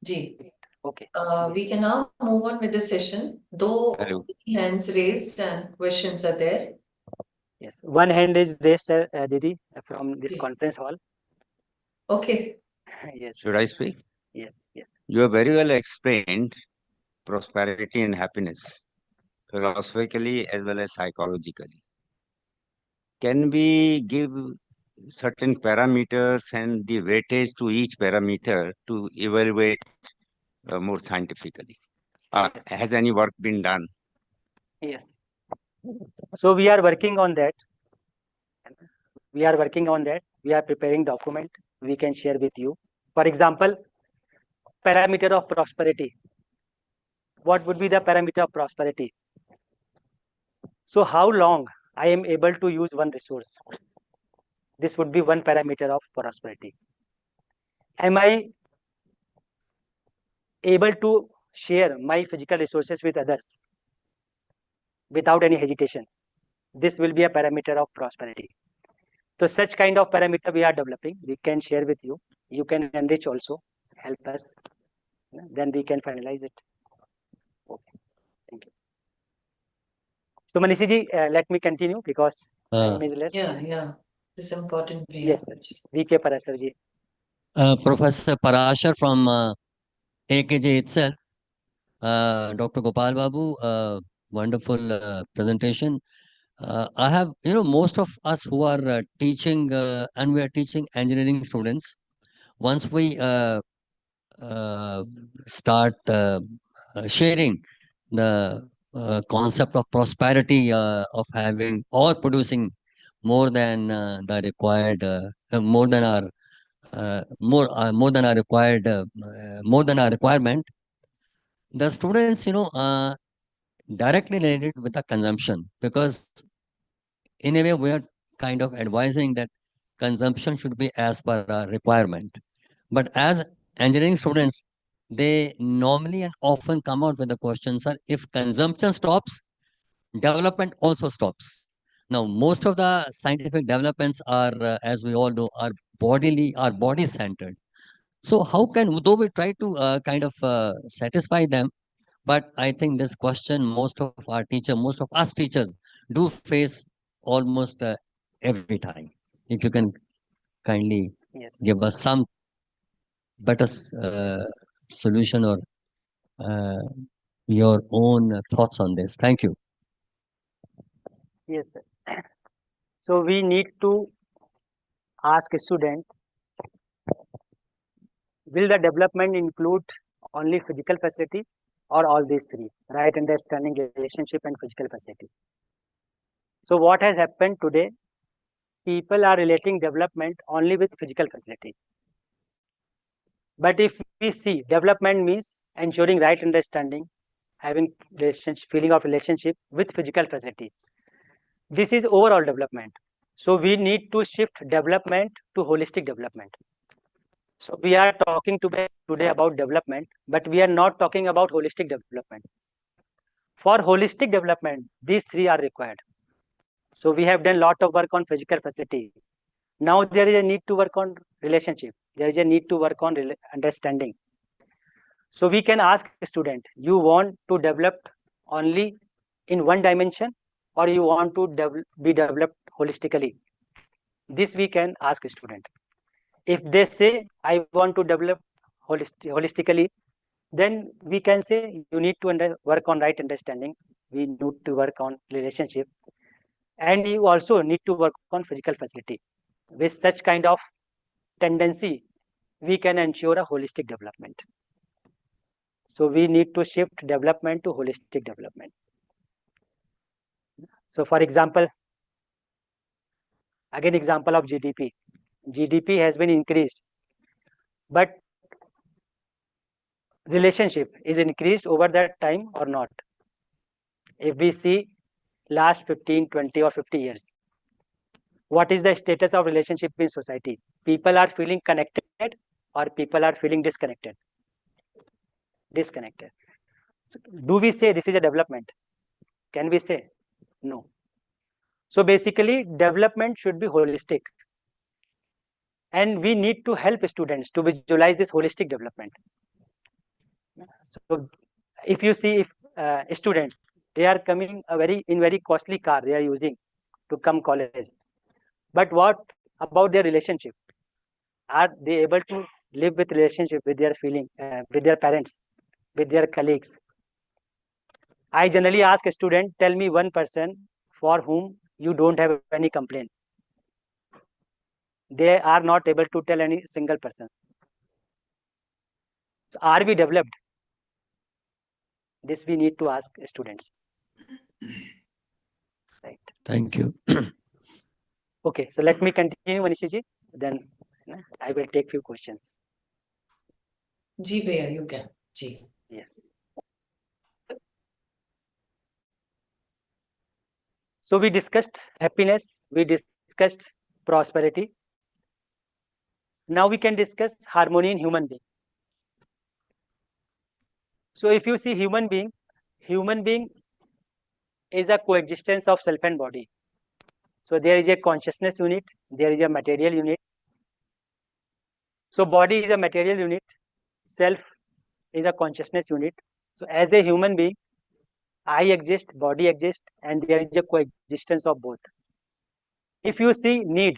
जी. Okay. We can now move on with the session, though Hello. hands raised and questions are there. Yes, one hand is raised, Didi, from this Yes. conference hall. Okay. Yes. Should I speak? Yes, yes. You have very well explained prosperity and happiness, philosophically as well as psychologically. Can we give certain parameters and the weightage to each parameter to evaluate more scientifically? Yes. Has any work been done? Yes. So we are working on that. We are working on that. We are preparing document. We can share with you. For example, parameter of prosperity. What would be the parameter of prosperity? So how long I am able to use one resource? This would be one parameter of prosperity. Am I able to share my physical resources with others without any hesitation? This will be a parameter of prosperity. So such kind of parameter we are developing. We can share with you. You can enrich also, help us. Then we can finalize it. Okay, thank you. So Manishi ji, let me continue because time is less. Yeah. It's important. Yes, sir. VK Parasar ji. Professor Parashar from AKJ itself, Dr. Gopal Babu, wonderful presentation. I have, most of us who are teaching and we are teaching engineering students. Once we start sharing the concept of prosperity of having or producing more than the required, more than our more than our required, more than our requirement, the students, directly related with the consumption, because in a way we are kind of advising that consumption should be as per our requirement. But as engineering students, they normally and often come out with the question, sir, if consumption stops, development also stops. Now, most of the scientific developments are, as we all know, are body centered. So how can, though we try to kind of satisfy them, but I think this question most of our teacher, most of us teachers do face almost every time. If you can kindly give us some better solution or uh, your own thoughts on this. Thank you. Yes, sir. So we need to ask a student, will the development include only physical facility or all these three, right understanding, relationship and physical facility? So what has happened today, people are relating development only with physical facility. But if we see, development means ensuring right understanding, having feeling of relationship with physical facility. This is overall development. So we need to shift development to holistic development. So we are talking today about development, but we are not talking about holistic development. For holistic development, these three are required. So we have done a lot of work on physical facility. Now there is a need to work on relationship. There is a need to work on understanding. So we can ask a student, you want to develop only in one dimension or you want to be developed holistically? This we can ask a student. If they say, I want to develop holistically, then we can say you need to work on right understanding. We need to work on relationship. And you also need to work on physical facility. With such kind of tendency, we can ensure a holistic development. So we need to shift development to holistic development. So for example, again example of GDP. GDP has been increased, but relationship is increased over that time or not? If we see last 15, 20 or 50 years, what is the status of relationship in society? People are feeling connected or people are feeling disconnected? Disconnected. So do we say this is a development? Can we say? No. So basically, development should be holistic. And we need to help students to visualize this holistic development. So if you see, if students, they are coming in very costly car they are using to come college. But what about their relationship? Are they able to live with relationship with their feeling, with their parents, with their colleagues? I generally ask a student, tell me one person for whom you don't have any complaint. They are not able to tell any single person. So are we developed? This we need to ask students. Right. Thank you. Okay, so let me continue, Manishji. Then I will take few questions. Ji bhaiya, you can. Ji. Yes. So we discussed happiness, we discussed prosperity. Now we can discuss harmony in human being. So if you see human being is a coexistence of self and body. So there is a consciousness unit, there is a material unit. So body is a material unit, self is a consciousness unit. So as a human being, I exist, body exists, and there is a coexistence of both. If you see need,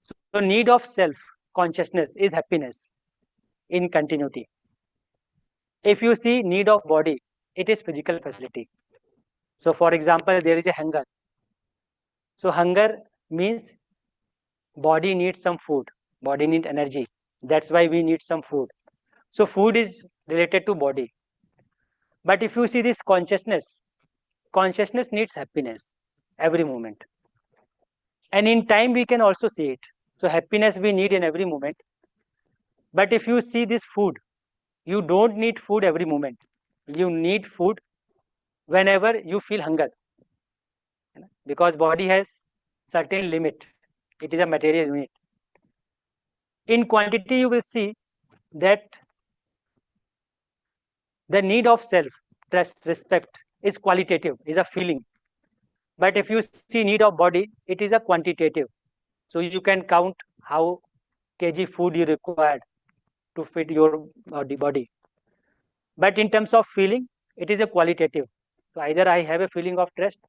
so need of self consciousness is happiness in continuity. If you see need of body, it is physical facility. So for example, there is a hunger. So hunger means body needs some food, body needs energy. That's why we need some food. So food is related to body. But if you see this consciousness, consciousness needs happiness every moment. And in time, we can also see it. So happiness we need in every moment. But if you see this food, you don't need food every moment. You need food whenever you feel hunger. Because body has certain limit. It is a material unit. In quantity, you will see that the need of self, trust, respect is qualitative, is a feeling. But if you see need of body, it is a quantitative. So you can count how kg food you required to fit your body. But in terms of feeling, it is a qualitative. So either I have a feeling of trust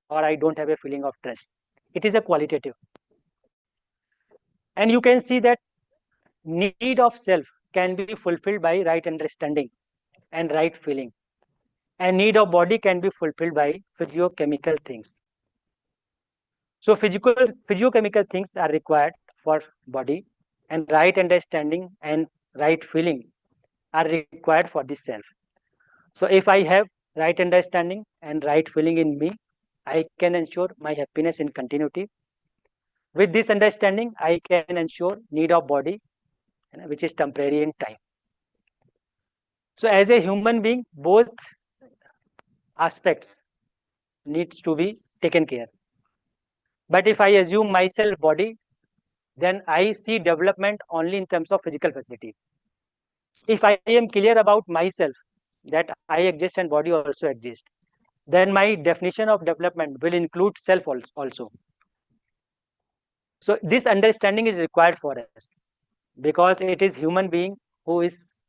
or I don't have a feeling of trust. It is a qualitative. And you can see that need of self can be fulfilled by right understanding and right feeling. And need of body can be fulfilled by physiochemical things. So physiochemical things are required for body, and right understanding and right feeling are required for the self. So if I have right understanding and right feeling in me, I can ensure my happiness in continuity. With this understanding, I can ensure need of body, which is temporary in time. So as a human being, both aspects needs to be taken care. But if I assume myself body, then I see development only in terms of physical facility. If I am clear about myself, that I exist and body also exists, then my definition of development will include self also. So this understanding is required for us because it is human being who is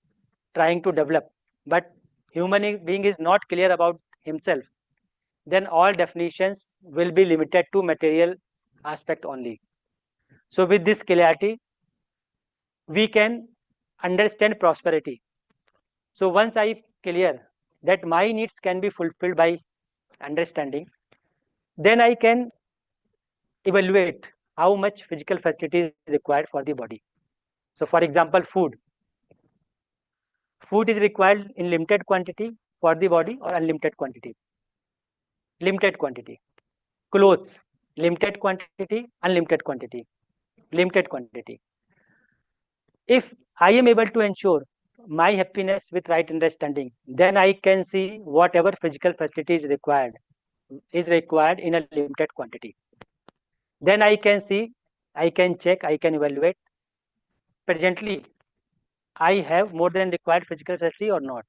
trying to develop, but human being is not clear about himself, then all definitions will be limited to material aspect only. So with this clarity, we can understand prosperity. So once I clear that my needs can be fulfilled by understanding, then I can evaluate how much physical facility is required for the body. So for example, food. Food is required in limited quantity for the body or unlimited quantity? Limited quantity. Clothes, limited quantity, unlimited quantity, limited quantity. If I am able to ensure my happiness with right understanding, then I can see whatever physical facility is required in a limited quantity. Then I can see, I can check, I can evaluate presently I have more than required physical facility or not.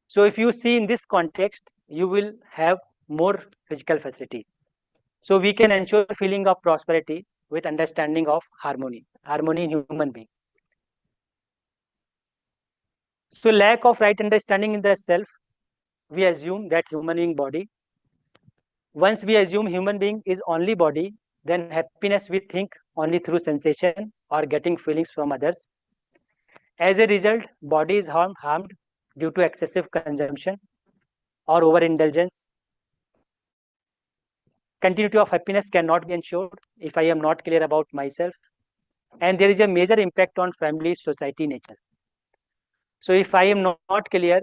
So if you see in this context, you will have more physical facility. So we can ensure feeling of prosperity with understanding of harmony in human being. So lack of right understanding in the self, we assume that human being body. Once we assume human being is only body, then happiness we think only through sensation or getting feelings from others. As a result, body is harmed due to excessive consumption or overindulgence. Continuity of happiness cannot be ensured if I am not clear about myself. And there is a major impact on family, society, nature. So if I am not clear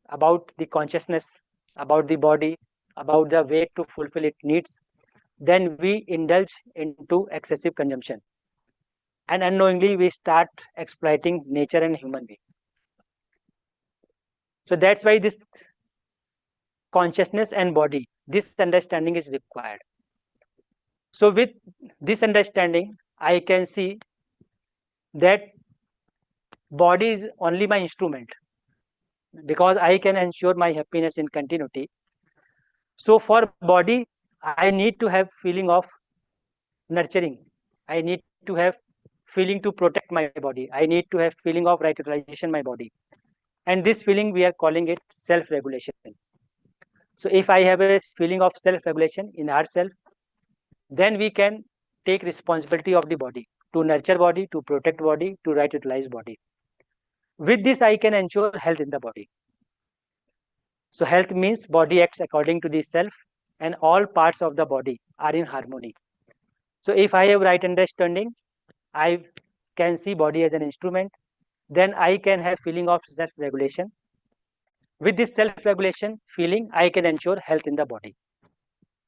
about the consciousness, about the body, about the way to fulfill its needs, then we indulge into excessive consumption. And unknowingly, we start exploiting nature and human being. So that's why this consciousness and body, this understanding is required. So with this understanding, I can see that body is only my instrument because I can ensure my happiness in continuity. So for body, I need to have feeling of nurturing. I need to have feeling to protect my body. I need to have feeling of right utilization my body. And this feeling we are calling it self-regulation. So if I have a feeling of self-regulation in ourselves, then we can take responsibility of the body, to nurture body, to protect body, to right utilize body. With this, I can ensure health in the body. So health means body acts according to the self, and all parts of the body are in harmony. So if I have right understanding, I can see body as an instrument, then I can have feeling of self-regulation. With this self-regulation feeling, I can ensure health in the body.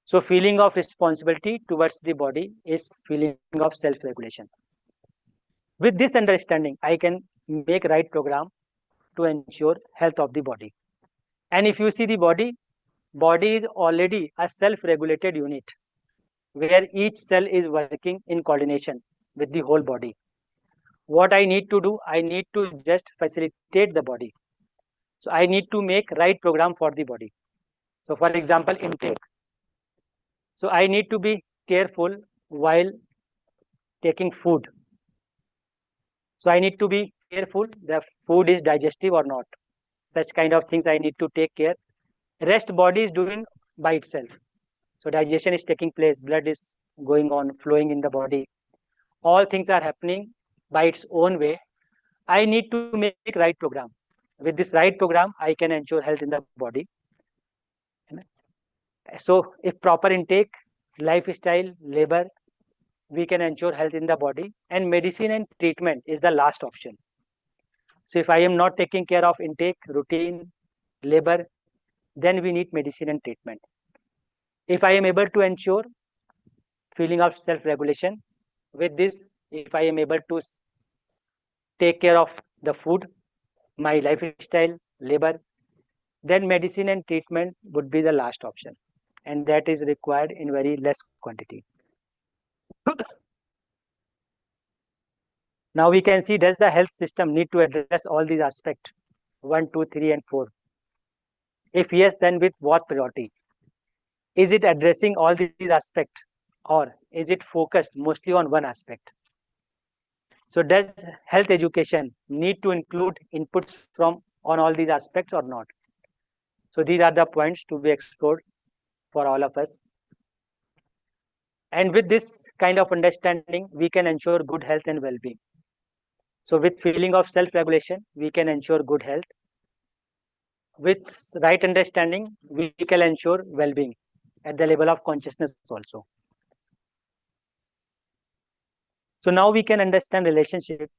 So feeling of responsibility towards the body is feeling of self-regulation. With this understanding, I can make right program to ensure health of the body. And if you see the body is already a self-regulated unit where each cell is working in coordination with the whole body. What I need to do, I need to just facilitate the body. So I need to make right program for the body. So for example, intake. So I need to be careful while taking food. So I need to be careful the food is digestive or not. Such kind of things I need to take care. Rest body is doing by itself. So digestion is taking place, blood is going on, flowing in the body. All things are happening by its own way. I need to make right program. With this right program, I can ensure health in the body. So if proper intake, lifestyle, labor, we can ensure health in the body, and medicine and treatment is the last option. So if I am not taking care of intake, routine, labor, then we need medicine and treatment. If I am able to ensure feeling of self-regulation, with this, if I am able to take care of the food, my lifestyle, labor, then medicine and treatment would be the last option, and that is required in very less quantity. Now we can see, does the health system need to address all these aspects, 1, 2, 3, and 4? If yes, then with what priority? Is it addressing all these aspects, or is it focused mostly on one aspect? So does health education need to include inputs from on all these aspects or not? So these are the points to be explored for all of us. And with this kind of understanding, we can ensure good health and well-being. So with feeling of self-regulation, we can ensure good health. With right understanding, we can ensure well-being at the level of consciousness also. So now we can understand relationship.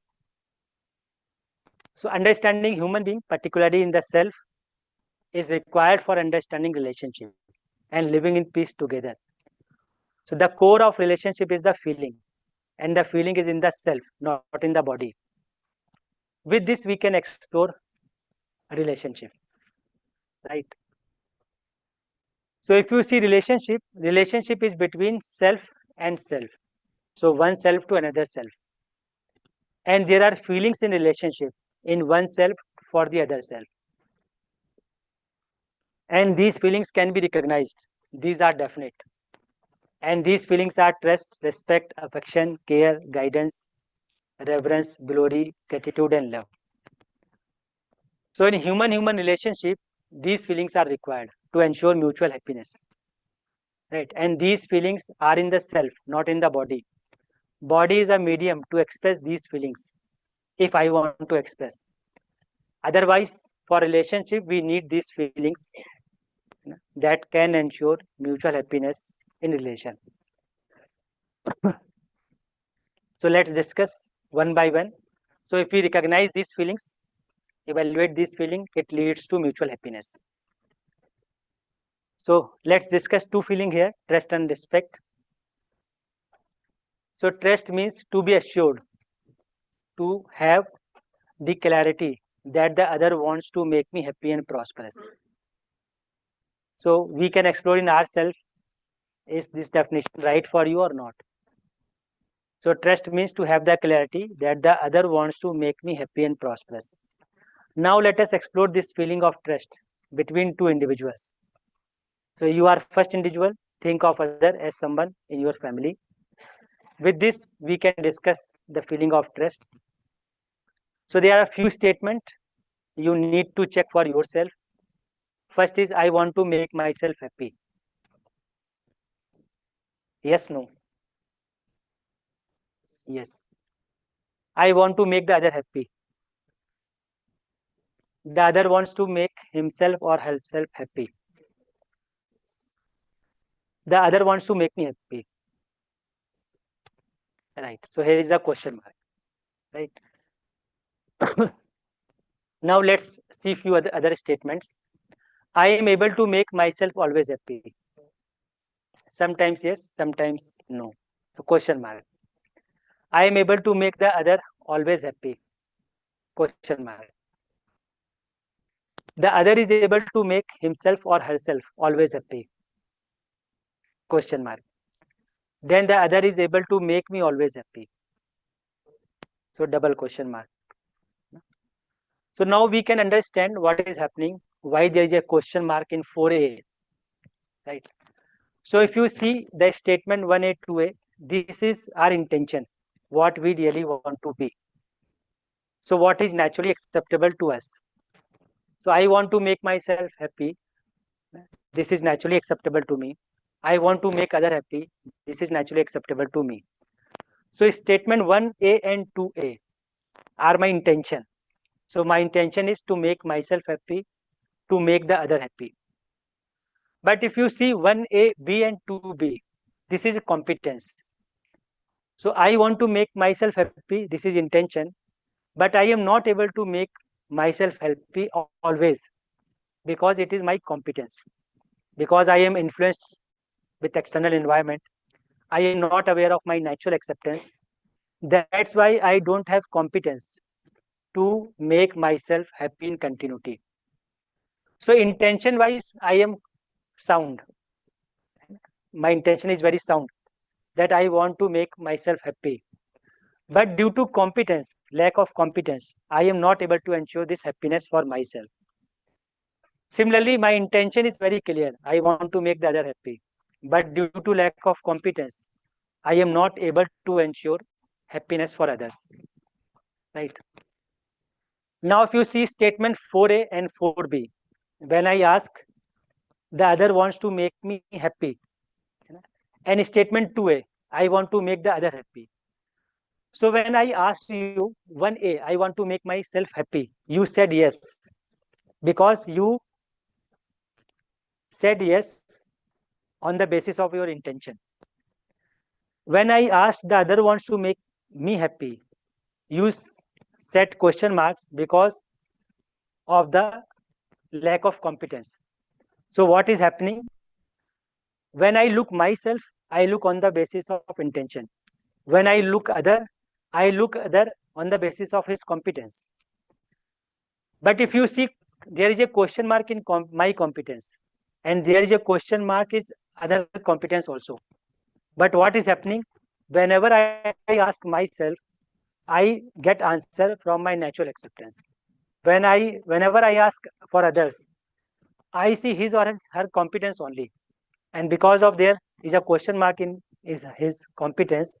So understanding human being, particularly in the self, is required for understanding relationship and living in peace together. So the core of relationship is the feeling, and the feeling is in the self, not in the body. With this, we can explore a relationship, right? So if you see relationship is between self and self. So one self to another self. And there are feelings in relationship in one self for the other self. And these feelings can be recognized. These are definite. And these feelings are trust, respect, affection, care, guidance, reverence, glory, gratitude, and love. So in human relationship, these feelings are required to ensure mutual happiness. Right? And these feelings are in the self, not in the body. Body is a medium to express these feelings, if I want to express. Otherwise, for relationship, we need these feelings that can ensure mutual happiness in relation. So let's discuss one by one. So if we recognize these feelings, evaluate this feeling, it leads to mutual happiness. So let's discuss two feelings here, trust and respect. So trust means to be assured, to have the clarity that the other wants to make me happy and prosperous. So we can explore in ourselves, is this definition right for you or not? So trust means to have the clarity that the other wants to make me happy and prosperous. Now let us explore this feeling of trust between two individuals. So you are first individual, Think of other as someone in your family. With this, we can discuss the feeling of trust. So there are a few statements you need to check for yourself. First is, I want to make myself happy. Yes, no. Yes. I want to make the other happy. The other wants to make himself or herself happy. The other wants to make me happy. Right. So here is the question mark. Right. Now let's see few other statements. I am able to make myself always happy. Sometimes yes, sometimes no. So question mark. I am able to make the other always happy. Question mark. The other is able to make himself or herself always happy. Question mark. Then the other is able to make me always happy. So double question mark. So now we can understand what is happening, why there is a question mark in 4a. Right. So if you see the statement 1a, 2a, this is our intention, what we really want to be. So what is naturally acceptable to us? So I want to make myself happy. This is naturally acceptable to me. I want to make other happy. This is naturally acceptable to me. So statement 1a and 2a are my intention. So my intention is to make myself happy, to make the other happy. But if you see 1a, b and 2b, this is a competence. So I want to make myself happy, this is intention, but I am not able to make myself happy always because it is my competence. Because I am influenced with external environment, I am not aware of my natural acceptance. That's why I don't have competence to make myself happy in continuity. So intention wise, I am sound. My intention is very sound that I want to make myself happy. But due to competence, lack of competence, I am not able to ensure this happiness for myself. Similarly, my intention is very clear. I want to make the other happy. But due to lack of competence, I am not able to ensure happiness for others. Right. Now, if you see statement 4a and 4b, when I ask, the other wants to make me happy. And statement 2a, I want to make the other happy. So when I asked you 1a, I want to make myself happy, you said yes, because you said yes on the basis of your intention. When I asked the other wants to make me happy, you set question marks because of the lack of competence. So what is happening? When I look myself, I look on the basis of intention. When I look other, I look other on the basis of his competence. But if you see, there is a question mark in my competence, and there is a question mark is other competence also. But what is happening? Whenever I ask myself, I get answer from my natural acceptance. Whenever I ask for others, I see his or her competence only. And because of there is a question mark in his competence,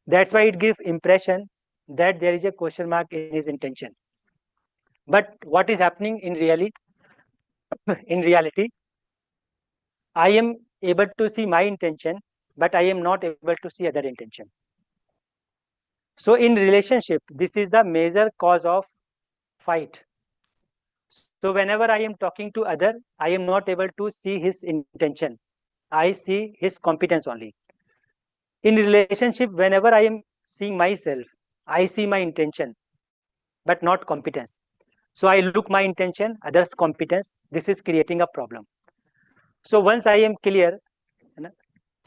that's why it gives impression that there is a question mark in his intention. But what is happening in reality, I am able to see my intention, but I am not able to see other intention. So in relationship, this is the major cause of fight. So whenever I am talking to other, I am not able to see his intention. I see his competence only. In relationship, whenever I am seeing myself, I see my intention, but not competence. So I look my intention, others' competence. This is creating a problem. So once I am clear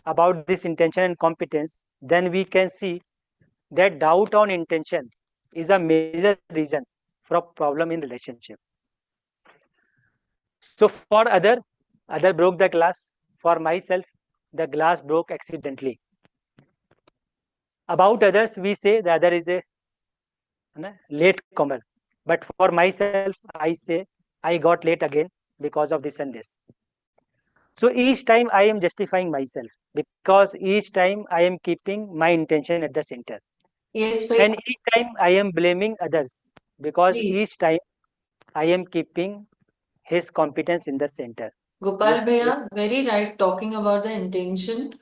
about this intention and competence, then we can see that doubt on intention is a major reason for a problem in relationship. So for other broke the glass. For myself, the glass broke accidentally. About others, we say the other is a late comer. But for myself, I say I got late again because of this and this. So each time I am justifying myself because each time I am keeping my intention at the center. Yes, And bhaiya. each time I am blaming others because Ji. each time I am keeping his competence in the center. Gopal Yes, bhaiya, yes. very right. Talking about the intention,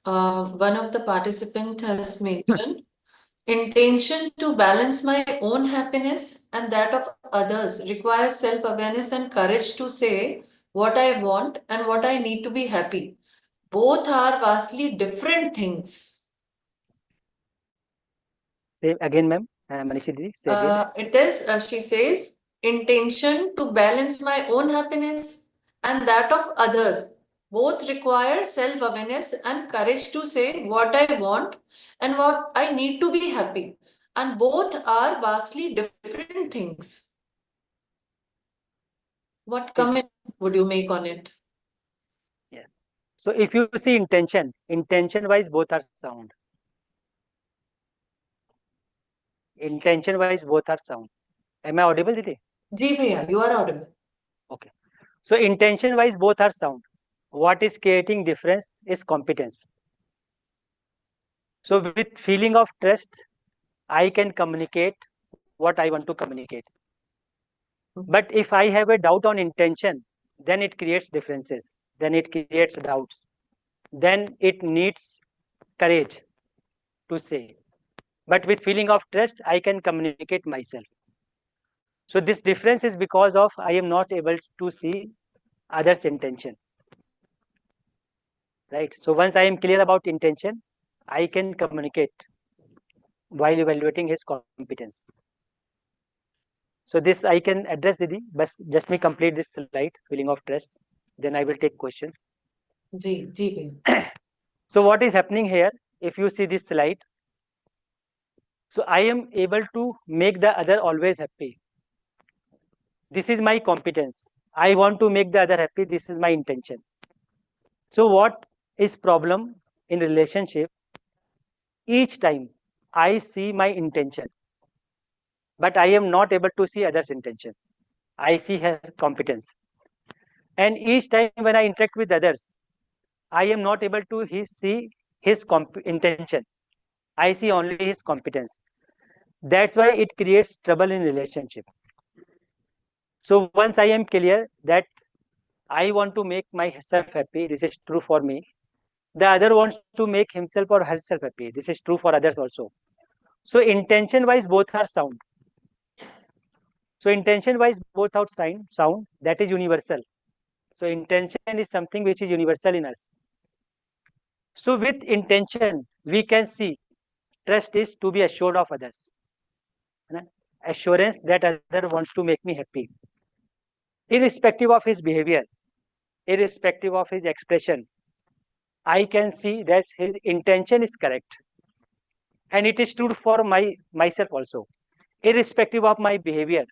one of the participant has mentioned intention to balance my own happiness and that of others requires self-awareness and courage to say what I want and what I need to be happy. Both are vastly different things. Say again, ma'am. Manishi Didi, say again. It is, she says, intention to balance my own happiness and that of others. Both require self awareness and courage to say what I want and what I need to be happy. And both are vastly different things. What comment would you make on it? Yeah. So if you see intention wise, both are sound. Intention wise, both are sound. Am I audible, Didi? Ji bhaiya, you are audible. Okay. So intention wise, both are sound. What is creating difference is competence. So with feeling of trust, I can communicate what I want to communicate. But if I have a doubt on intention, then it creates differences. Then it creates doubts. Then it needs courage to say. But with feeling of trust, I can communicate myself. So this difference is because of I am not able to see others' intention. Right. So once I am clear about intention, I can communicate while evaluating his competence. So this I can address, Didi, but just me complete this slide, feeling of trust. Then I will take questions. Ji bhaiya. So what is happening here? If you see this slide, so I am able to make the other always happy. This is my competence. I want to make the other happy. This is my intention. So what is problem in relationship? Each time I see my intention, but I am not able to see others' intention. I see her competence. And each time when I interact with others, I am not able to see his intention. I see only his competence. That's why it creates trouble in relationship. So once I am clear that I want to make myself happy, this is true for me. The other wants to make himself or herself happy. This is true for others also. So intention wise, both are sound. So intention wise, both are sound. That is universal. So intention is something which is universal in us. So with intention, we can see trust is to be assured of others. Assurance that other wants to make me happy. Irrespective of his behavior, irrespective of his expression, I can see that his intention is correct. And it is true for myself also. Irrespective of my behavior,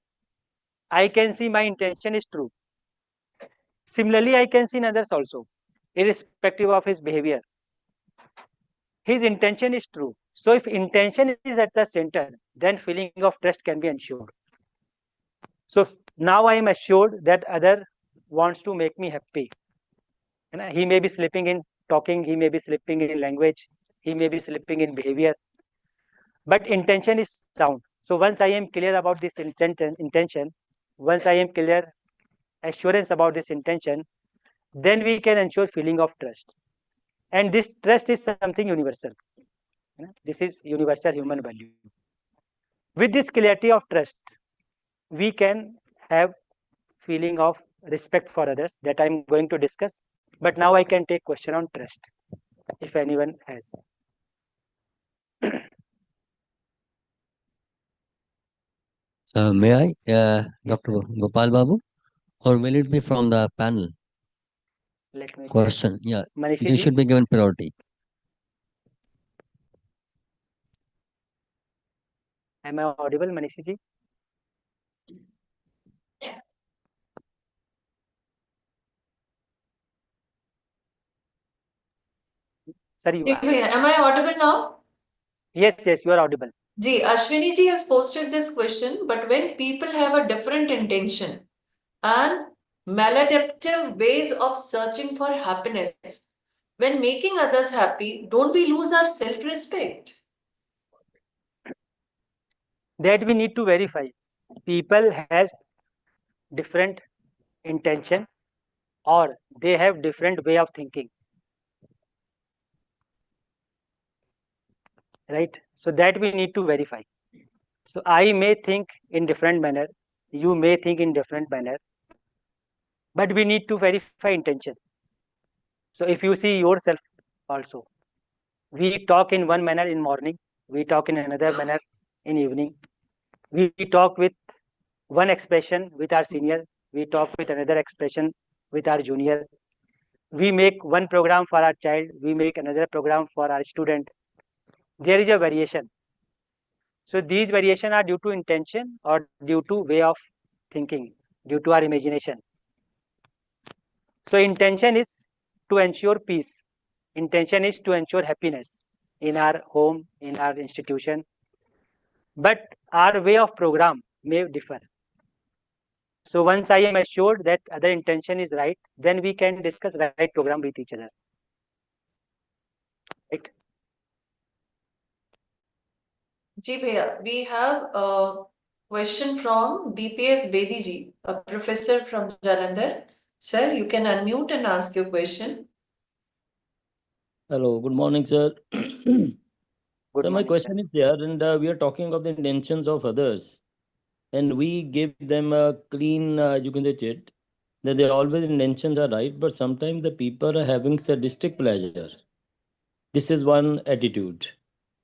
I can see my intention is true. Similarly, I can see in others also, irrespective of his behavior. His intention is true. So if intention is at the center, then feeling of trust can be ensured. So now I am assured that other wants to make me happy. He may be slipping in talking, he may be slipping in language, he may be slipping in behavior, but intention is sound. So once I am clear about this intention, once I am clear assurance about this intention, then we can ensure feeling of trust. And this trust is something universal. This is universal human value. With this clarity of trust, we can have feeling of respect for others that I'm going to discuss. But now I can take question on trust, if anyone has. May I, Dr. Gopal Babu, or will it be from the panel? Let me Question. Yeah, Manishi you ji? should be given priority. Am I audible, Manishi ji? Sir, you Ji asked. bhaiya, am I audible now? Yes, you are audible. Ji, Ashwini ji has posted this question, but when people have a different intention and maladaptive ways of searching for happiness. When making others happy, don't we lose our self-respect? That we need to verify. People has different intention or they have different way of thinking. Right? So that we need to verify. So I may think in different manner, you may think in different manner, but we need to verify intention. So if you see yourself also, we talk in one manner in morning, we talk in another manner in evening, we talk with one expression with our senior, we talk with another expression with our junior, we make one program for our child, we make another program for our student. There is a variation. So these variation are due to intention or due to way of thinking, due to our imagination. So intention is to ensure peace. Intention is to ensure happiness in our home, in our institution. But our way of program may differ. So once I am assured that other intention is right, then we can discuss right program with each other. Right? Ji bhaiya, we have a question from DPS Bedi ji, a professor from Jalandhar. Sir, you can unmute and ask your question. Hello, good morning, sir. Good So my morning, question is there, and we are talking of the intentions of others, and we give them a clean, you can say it, that they always intentions are right, but sometimes the people are having sadistic pleasure. This is one attitude.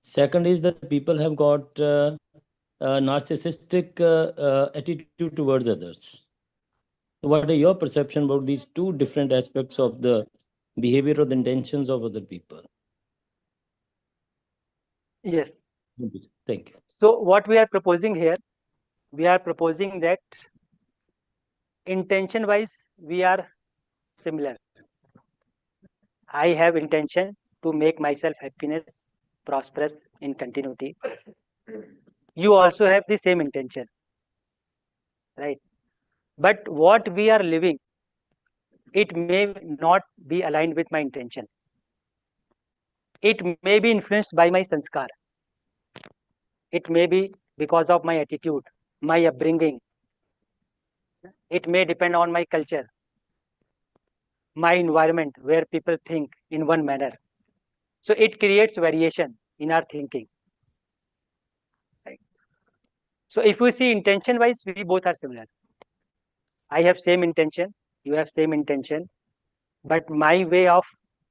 Second is that people have got a narcissistic attitude towards others. What are your perception about these two different aspects of the behavior or the intentions of other people? Yes. Thank you. So what we are proposing here, we are proposing that intention wise we are similar. I have intention to make myself happiness, prosperous in continuity. You also have the same intention, right? But what we are living, it may not be aligned with my intention. It may be influenced by my sanskar. It may be because of my attitude, my upbringing. It may depend on my culture, my environment where people think in one manner. So it creates variation in our thinking. Right? So if we see intention wise, we both are similar. I have same intention, you have same intention, but my way of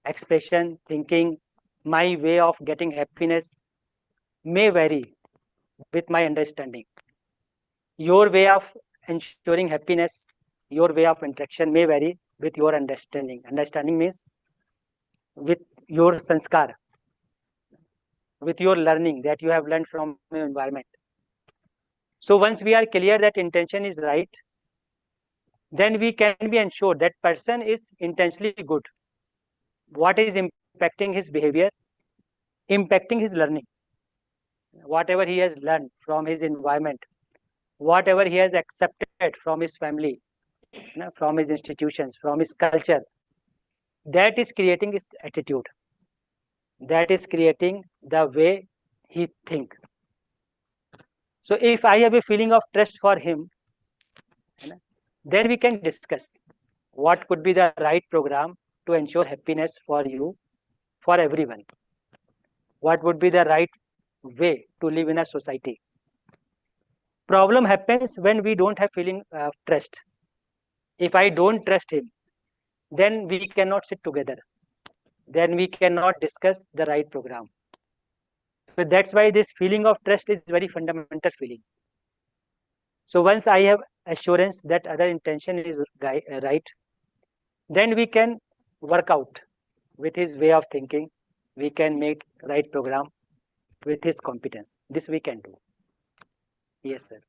expression, thinking, my way of getting happiness may vary with my understanding. Your way of ensuring happiness, your way of interaction may vary with your understanding. Understanding means with your sanskar, with your learning that you have learned from your environment. So once we are clear that intention is right, then we can be ensured that person is intentionally good. What is impacting his behavior? Impacting his learning. Whatever he has learned from his environment, whatever he has accepted from his family, from his institutions, from his culture, that is creating his attitude. That is creating the way he think. So if I have a feeling of trust for him, then we can discuss what could be the right program to ensure happiness for you, for everyone. What would be the right way to live in a society? Problem happens when we don't have feeling of trust. If I don't trust him, then we cannot sit together. Then we cannot discuss the right program. So that's why this feeling of trust is very fundamental feeling. So once I have assurance that other intention is right, then we can work out with his way of thinking. We can make right program with his competence. This we can do. Yes, sir.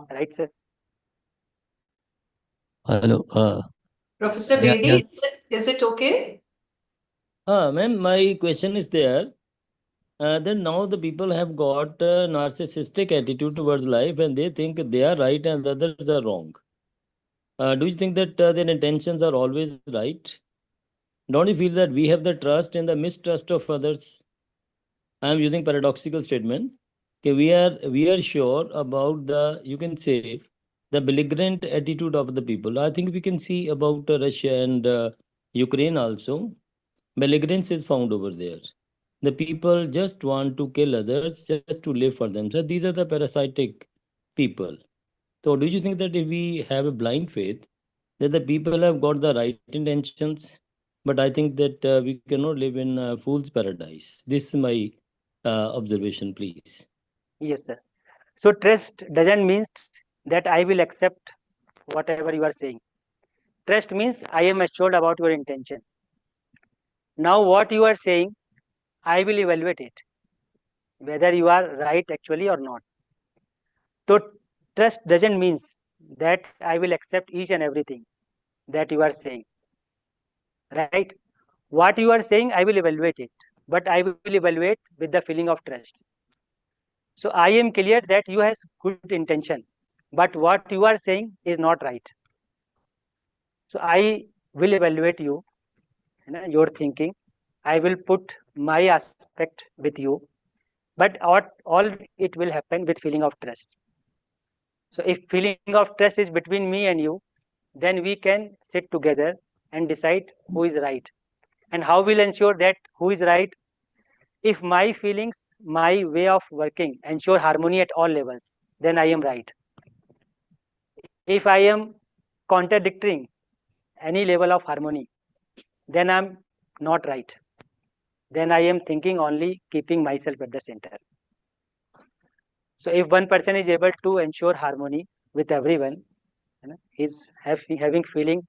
Right, sir. Hello. Professor Yeah, Bedi, yeah. is it okay? Ma'am, my question is there. then now the people have got a narcissistic attitude towards life, and they think they are right and the others are wrong. Do you think that their intentions are always right? Don't you feel that we have the trust and the mistrust of others? I am using paradoxical statement. Okay, we are sure about the, you can say, the belligerent attitude of the people. I think we can see about Russia and Ukraine also. Belligerence is found over there. The people just want to kill others just to live for themselves. These are the parasitic people. So do you think that if we have a blind faith, that the people have got the right intentions? But I think that we cannot live in fool's paradise. This is my observation, please. Yes, sir. So trust doesn't mean that I will accept whatever you are saying. Trust means I am assured about your intention. Now what you are saying, I will evaluate it, whether you are right actually or not. So trust doesn't mean that I will accept each and everything that you are saying. Right? What you are saying, I will evaluate it, but I will evaluate with the feeling of trust. So I am clear that you has good intention, but what you are saying is not right. So I will evaluate you, your thinking. I will put my aspect with you, but all it will happen with feeling of trust. So if feeling of trust is between me and you, then we can sit together and decide who is right. And how we'll ensure that who is right? If my feelings, my way of working ensure harmony at all levels, then I am right. If I am contradicting any level of harmony, then I'm not right. Then I am thinking only keeping myself at the center. So if one person is able to ensure harmony with everyone, he's having feeling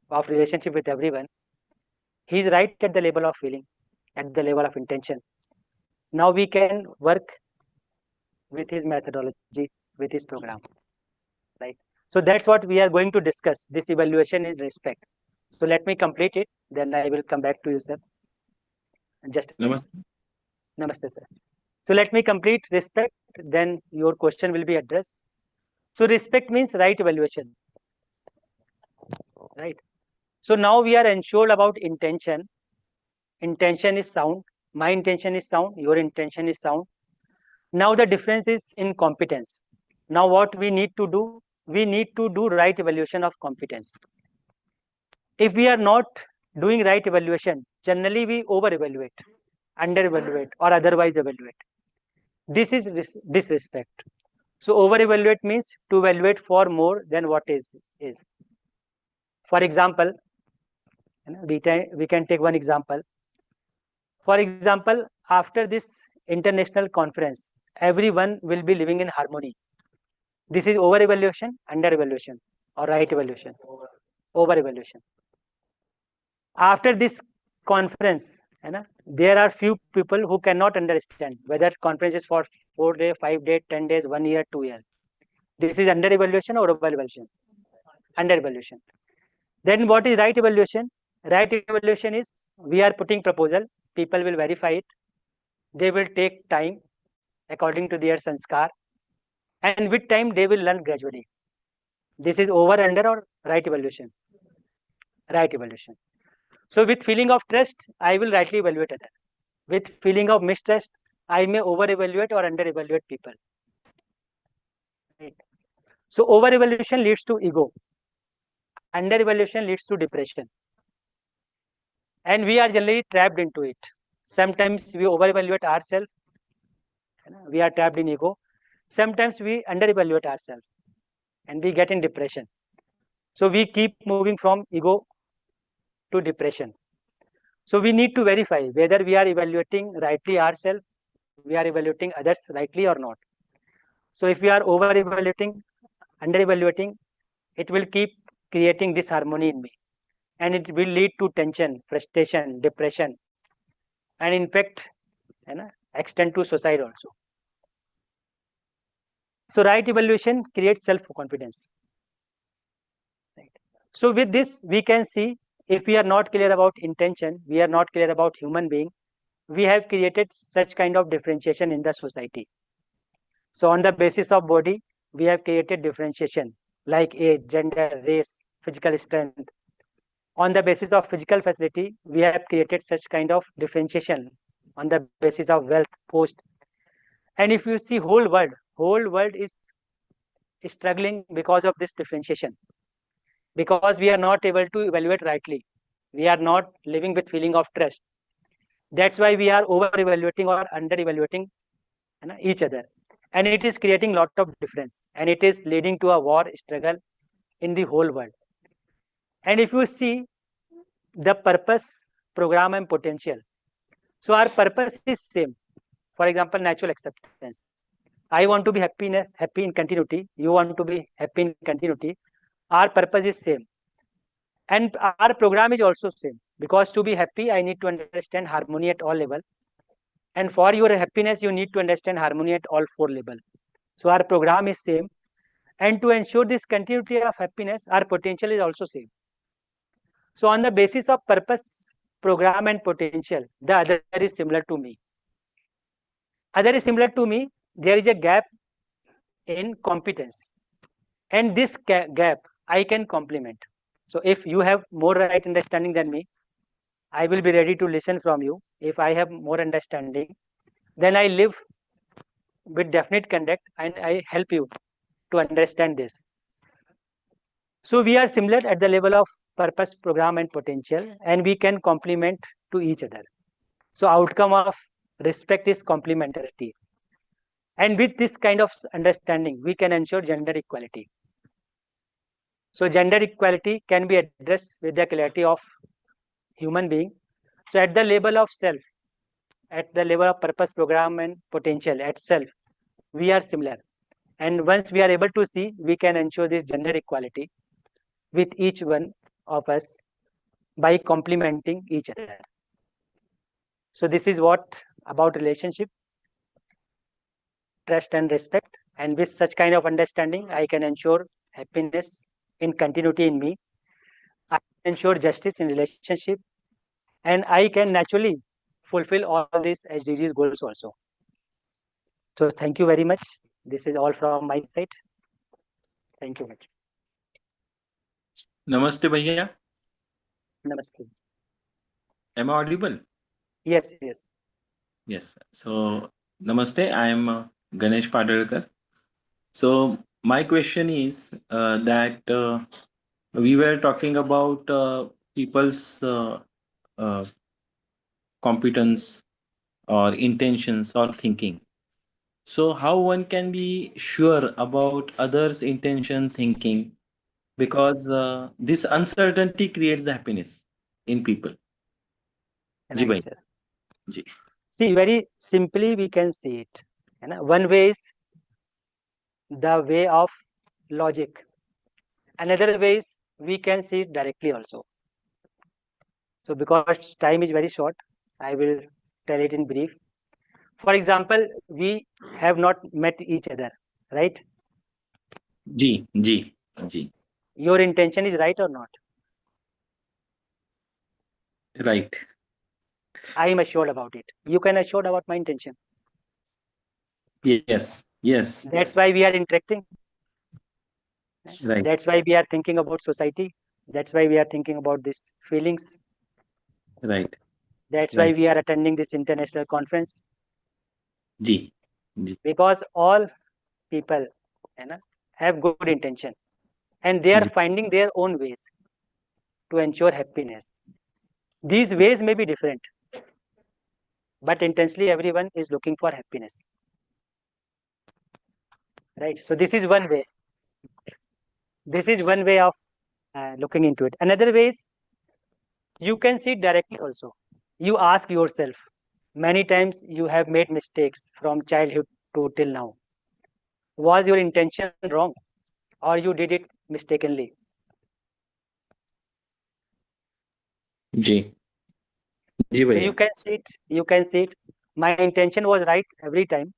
of relationship with everyone, he's right at the level of feeling, at the level of intention. Now we can work with his methodology, with his program, right? So that's what we are going to discuss, this evaluation in respect. So let me complete it, then I will come back to you, sir. Just Namaste. Namaste, sir. So let me complete respect, then your question will be addressed. So respect means right evaluation, right? So now we are ensured about intention. Intention is sound. My intention is sound. Your intention is sound. Now the difference is in competence. Now what we need to do? We need to do right evaluation of competence. If we are not doing right evaluation, generally we over-evaluate, under-evaluate, or otherwise evaluate. This is disrespect. So over-evaluate means to evaluate for more than what is. For example, we can take one example. For example, after this international conference, everyone will be living in harmony. This is over-evaluation, under-evaluation, or right evaluation? Over-evaluation. After this conference, there are few people who cannot understand whether conference is for 4 days, 5 days, 10 days, 1 year, 2 years. This is under-evaluation or over-evaluation? Under-evaluation. Then what is right evaluation? Right evaluation is we are putting proposal, people will verify it, they will take time according to their sanskar, and with time they will learn gradually. This is over, under, or right evaluation? Right evaluation. So with feeling of trust, I will rightly evaluate other. With feeling of mistrust, I may over-evaluate or under-evaluate people. Right. So over-evaluation leads to ego. Under-evaluation leads to depression. And we are generally trapped into it. Sometimes we over-evaluate ourselves. We are trapped in ego. Sometimes we under-evaluate ourselves and we get in depression. So we keep moving from ego to depression. So we need to verify whether we are evaluating rightly ourselves, we are evaluating others rightly or not. So if we are over-evaluating, under-evaluating, it will keep creating disharmony in me. And it will lead to tension, frustration, depression, and in fact, extend to suicide also. So right evaluation creates self-confidence. Right. So with this, we can see if we are not clear about intention, we are not clear about human being, we have created such kind of differentiation in the society. So on the basis of body, we have created differentiation like age, gender, race, physical strength. On the basis of physical facility, we have created such kind of differentiation on the basis of wealth, post. And if you see whole world is struggling because of this differentiation, because we are not able to evaluate rightly. We are not living with feeling of trust. That's why we are over evaluating or under evaluating each other, and it is creating lot of difference, and it is leading to a war struggle in the whole world. And if you see the purpose, program, and potential, so our purpose is same. For example, natural acceptance. I want to be happy in continuity. You want to be happy in continuity. Our purpose is same, and our program is also same, because to be happy, I need to understand harmony at all level, and for your happiness, you need to understand harmony at all 4 level. So our program is same, and to ensure this continuity of happiness, our potential is also same. So on the basis of purpose, program, and potential, the other is similar to me. Other is similar to me. There is a gap in competence, and this gap I can complement. So if you have more right understanding than me, I will be ready to listen from you. If I have more understanding, then I live with definite conduct and I help you to understand this. So we are similar at the level of purpose, program, and potential, and we can complement to each other. So outcome of respect is complementarity. And with this kind of understanding, we can ensure gender equality. So gender equality can be addressed with the clarity of human being. So at the level of self, at the level of purpose, program, and potential at self, we are similar. And once we are able to see, we can ensure this gender equality with each one of us by complementing each other. So this is what about relationship, trust, and respect. And with such kind of understanding, I can ensure happiness in continuity in me. I can ensure justice in relationship, and I can naturally fulfill all these SDGs goals also. So thank you very much. This is all from my side. Thank you much. Namaste, Bhaiya. Namaste. Am I audible? Yes, yes. Yes. So, Namaste. I am Ganesh Padalkar. So, my question is that we were talking about people's competence or intentions or thinking. So, how one can be sure about others' intention, thinking, because this uncertainty creates the happiness in people. Ji Right, bhai. sir. Ji. See, very simply we can see it. One way is the way of logic. Another way is we can see it directly also. So because time is very short, I will tell it in brief. For example, we have not met each other, right? Ji, ji, ji. Your intention is right or not? Right. I am assured about it. You can assured about my intention. Yes. Yes. That's why we are interacting. Right. That's why we are thinking about society. That's why we are thinking about these feelings. Right. That's Right. why we are attending this international conference. Ji. Ji. Because all people have good intention, and they are Ji. finding their own ways to ensure happiness. These ways may be different, but intensely everyone is looking for happiness. Right. So this is one way. This is one way of looking into it. Another way is you can see it directly also. You ask yourself, many times you have made mistakes from childhood to till now. Was your intention wrong, or you did it mistakenly? Ji. Ji So bhaiya. you can see it. You can see it. My intention was right every time,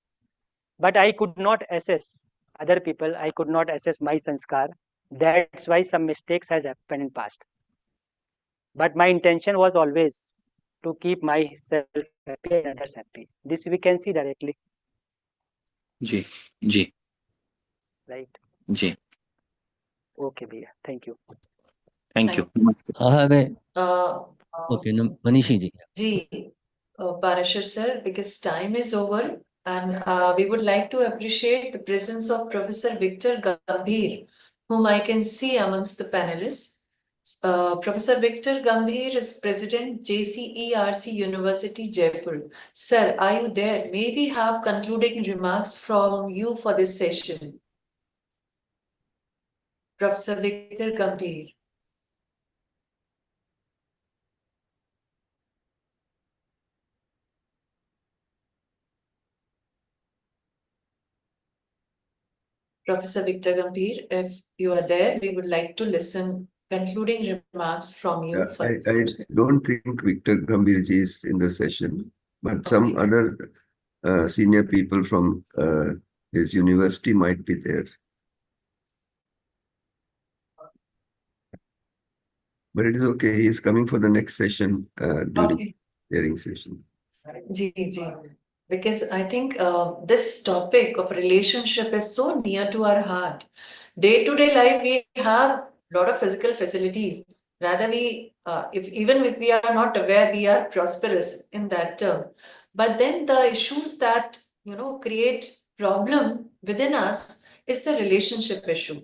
but I could not assess other people. I could not assess my sanskar. That's why some mistakes has happened in past. But my intention was always to keep myself happy and others happy. This we can see directly, जी जी right? जी Okay, Bhaiya. Thank you. Thank you I have a Uh, okay, no, Manishi ji. Ji, Parashar sir, because time is over, and we would like to appreciate the presence of Professor Victor Gambhir, whom I can see amongst the panelists. Professor Victor Gambhir is President JCERC University, Jaipur. Sir, are you there? May we have concluding remarks from you for this session? Professor Victor Gambhir. Professor Victor Gambhir, if you are there, we would like to listen concluding remarks from you. I don't think Victor Gambhir ji is in the session, but some other senior people from his university might be there. But it is okay. He is coming for the next session during hearing session. Ji. Because I think this topic of relationship is so near to our heart. Day-to-day life, we have a lot of physical facilities. Rather, even if we are not aware, we are prosperous in that term. But then the issues that create problem within us is the relationship issue.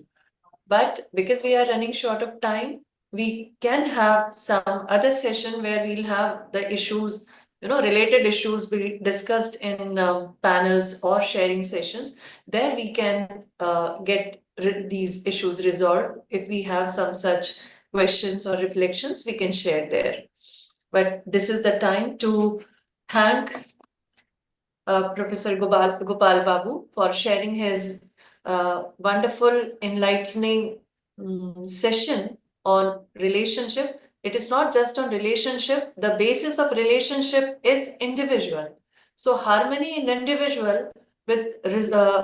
But because we are running short of time, we can have some other session where we'll have the issues, related issues be discussed in panels or sharing sessions. There we can get these issues resolved. If we have some such questions or reflections, we can share there. But this is the time to thank Professor Gopal Babu for sharing his wonderful, enlightening session on relationship. It is not just on relationship. The basis of relationship is individual. So harmony in individual with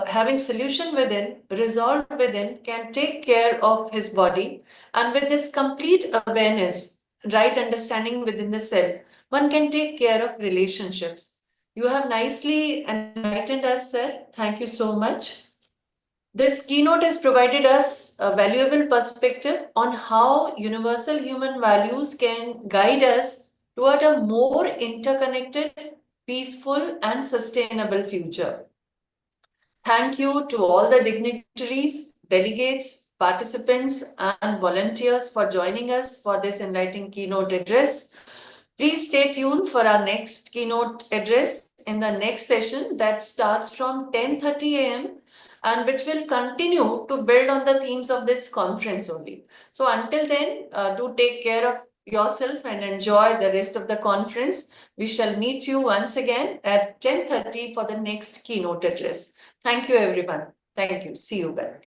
having solution within, resolve within, can take care of his body. And with this complete awareness, right understanding within the self, one can take care of relationships. You have nicely enlightened us, sir. Thank you so much. This keynote has provided us a valuable perspective on how universal human values can guide us toward a more interconnected, peaceful, and sustainable future. Thank you to all the dignitaries, delegates, participants, and volunteers for joining us for this enlightening keynote address. Please stay tuned for our next keynote address in the next session that starts from 10:30 a.m. and which will continue to build on the themes of this conference only. So until then, do take care of yourself and enjoy the rest of the conference. We shall meet you once again at 10:30 for the next keynote address. Thank you, everyone. Thank you. See you back.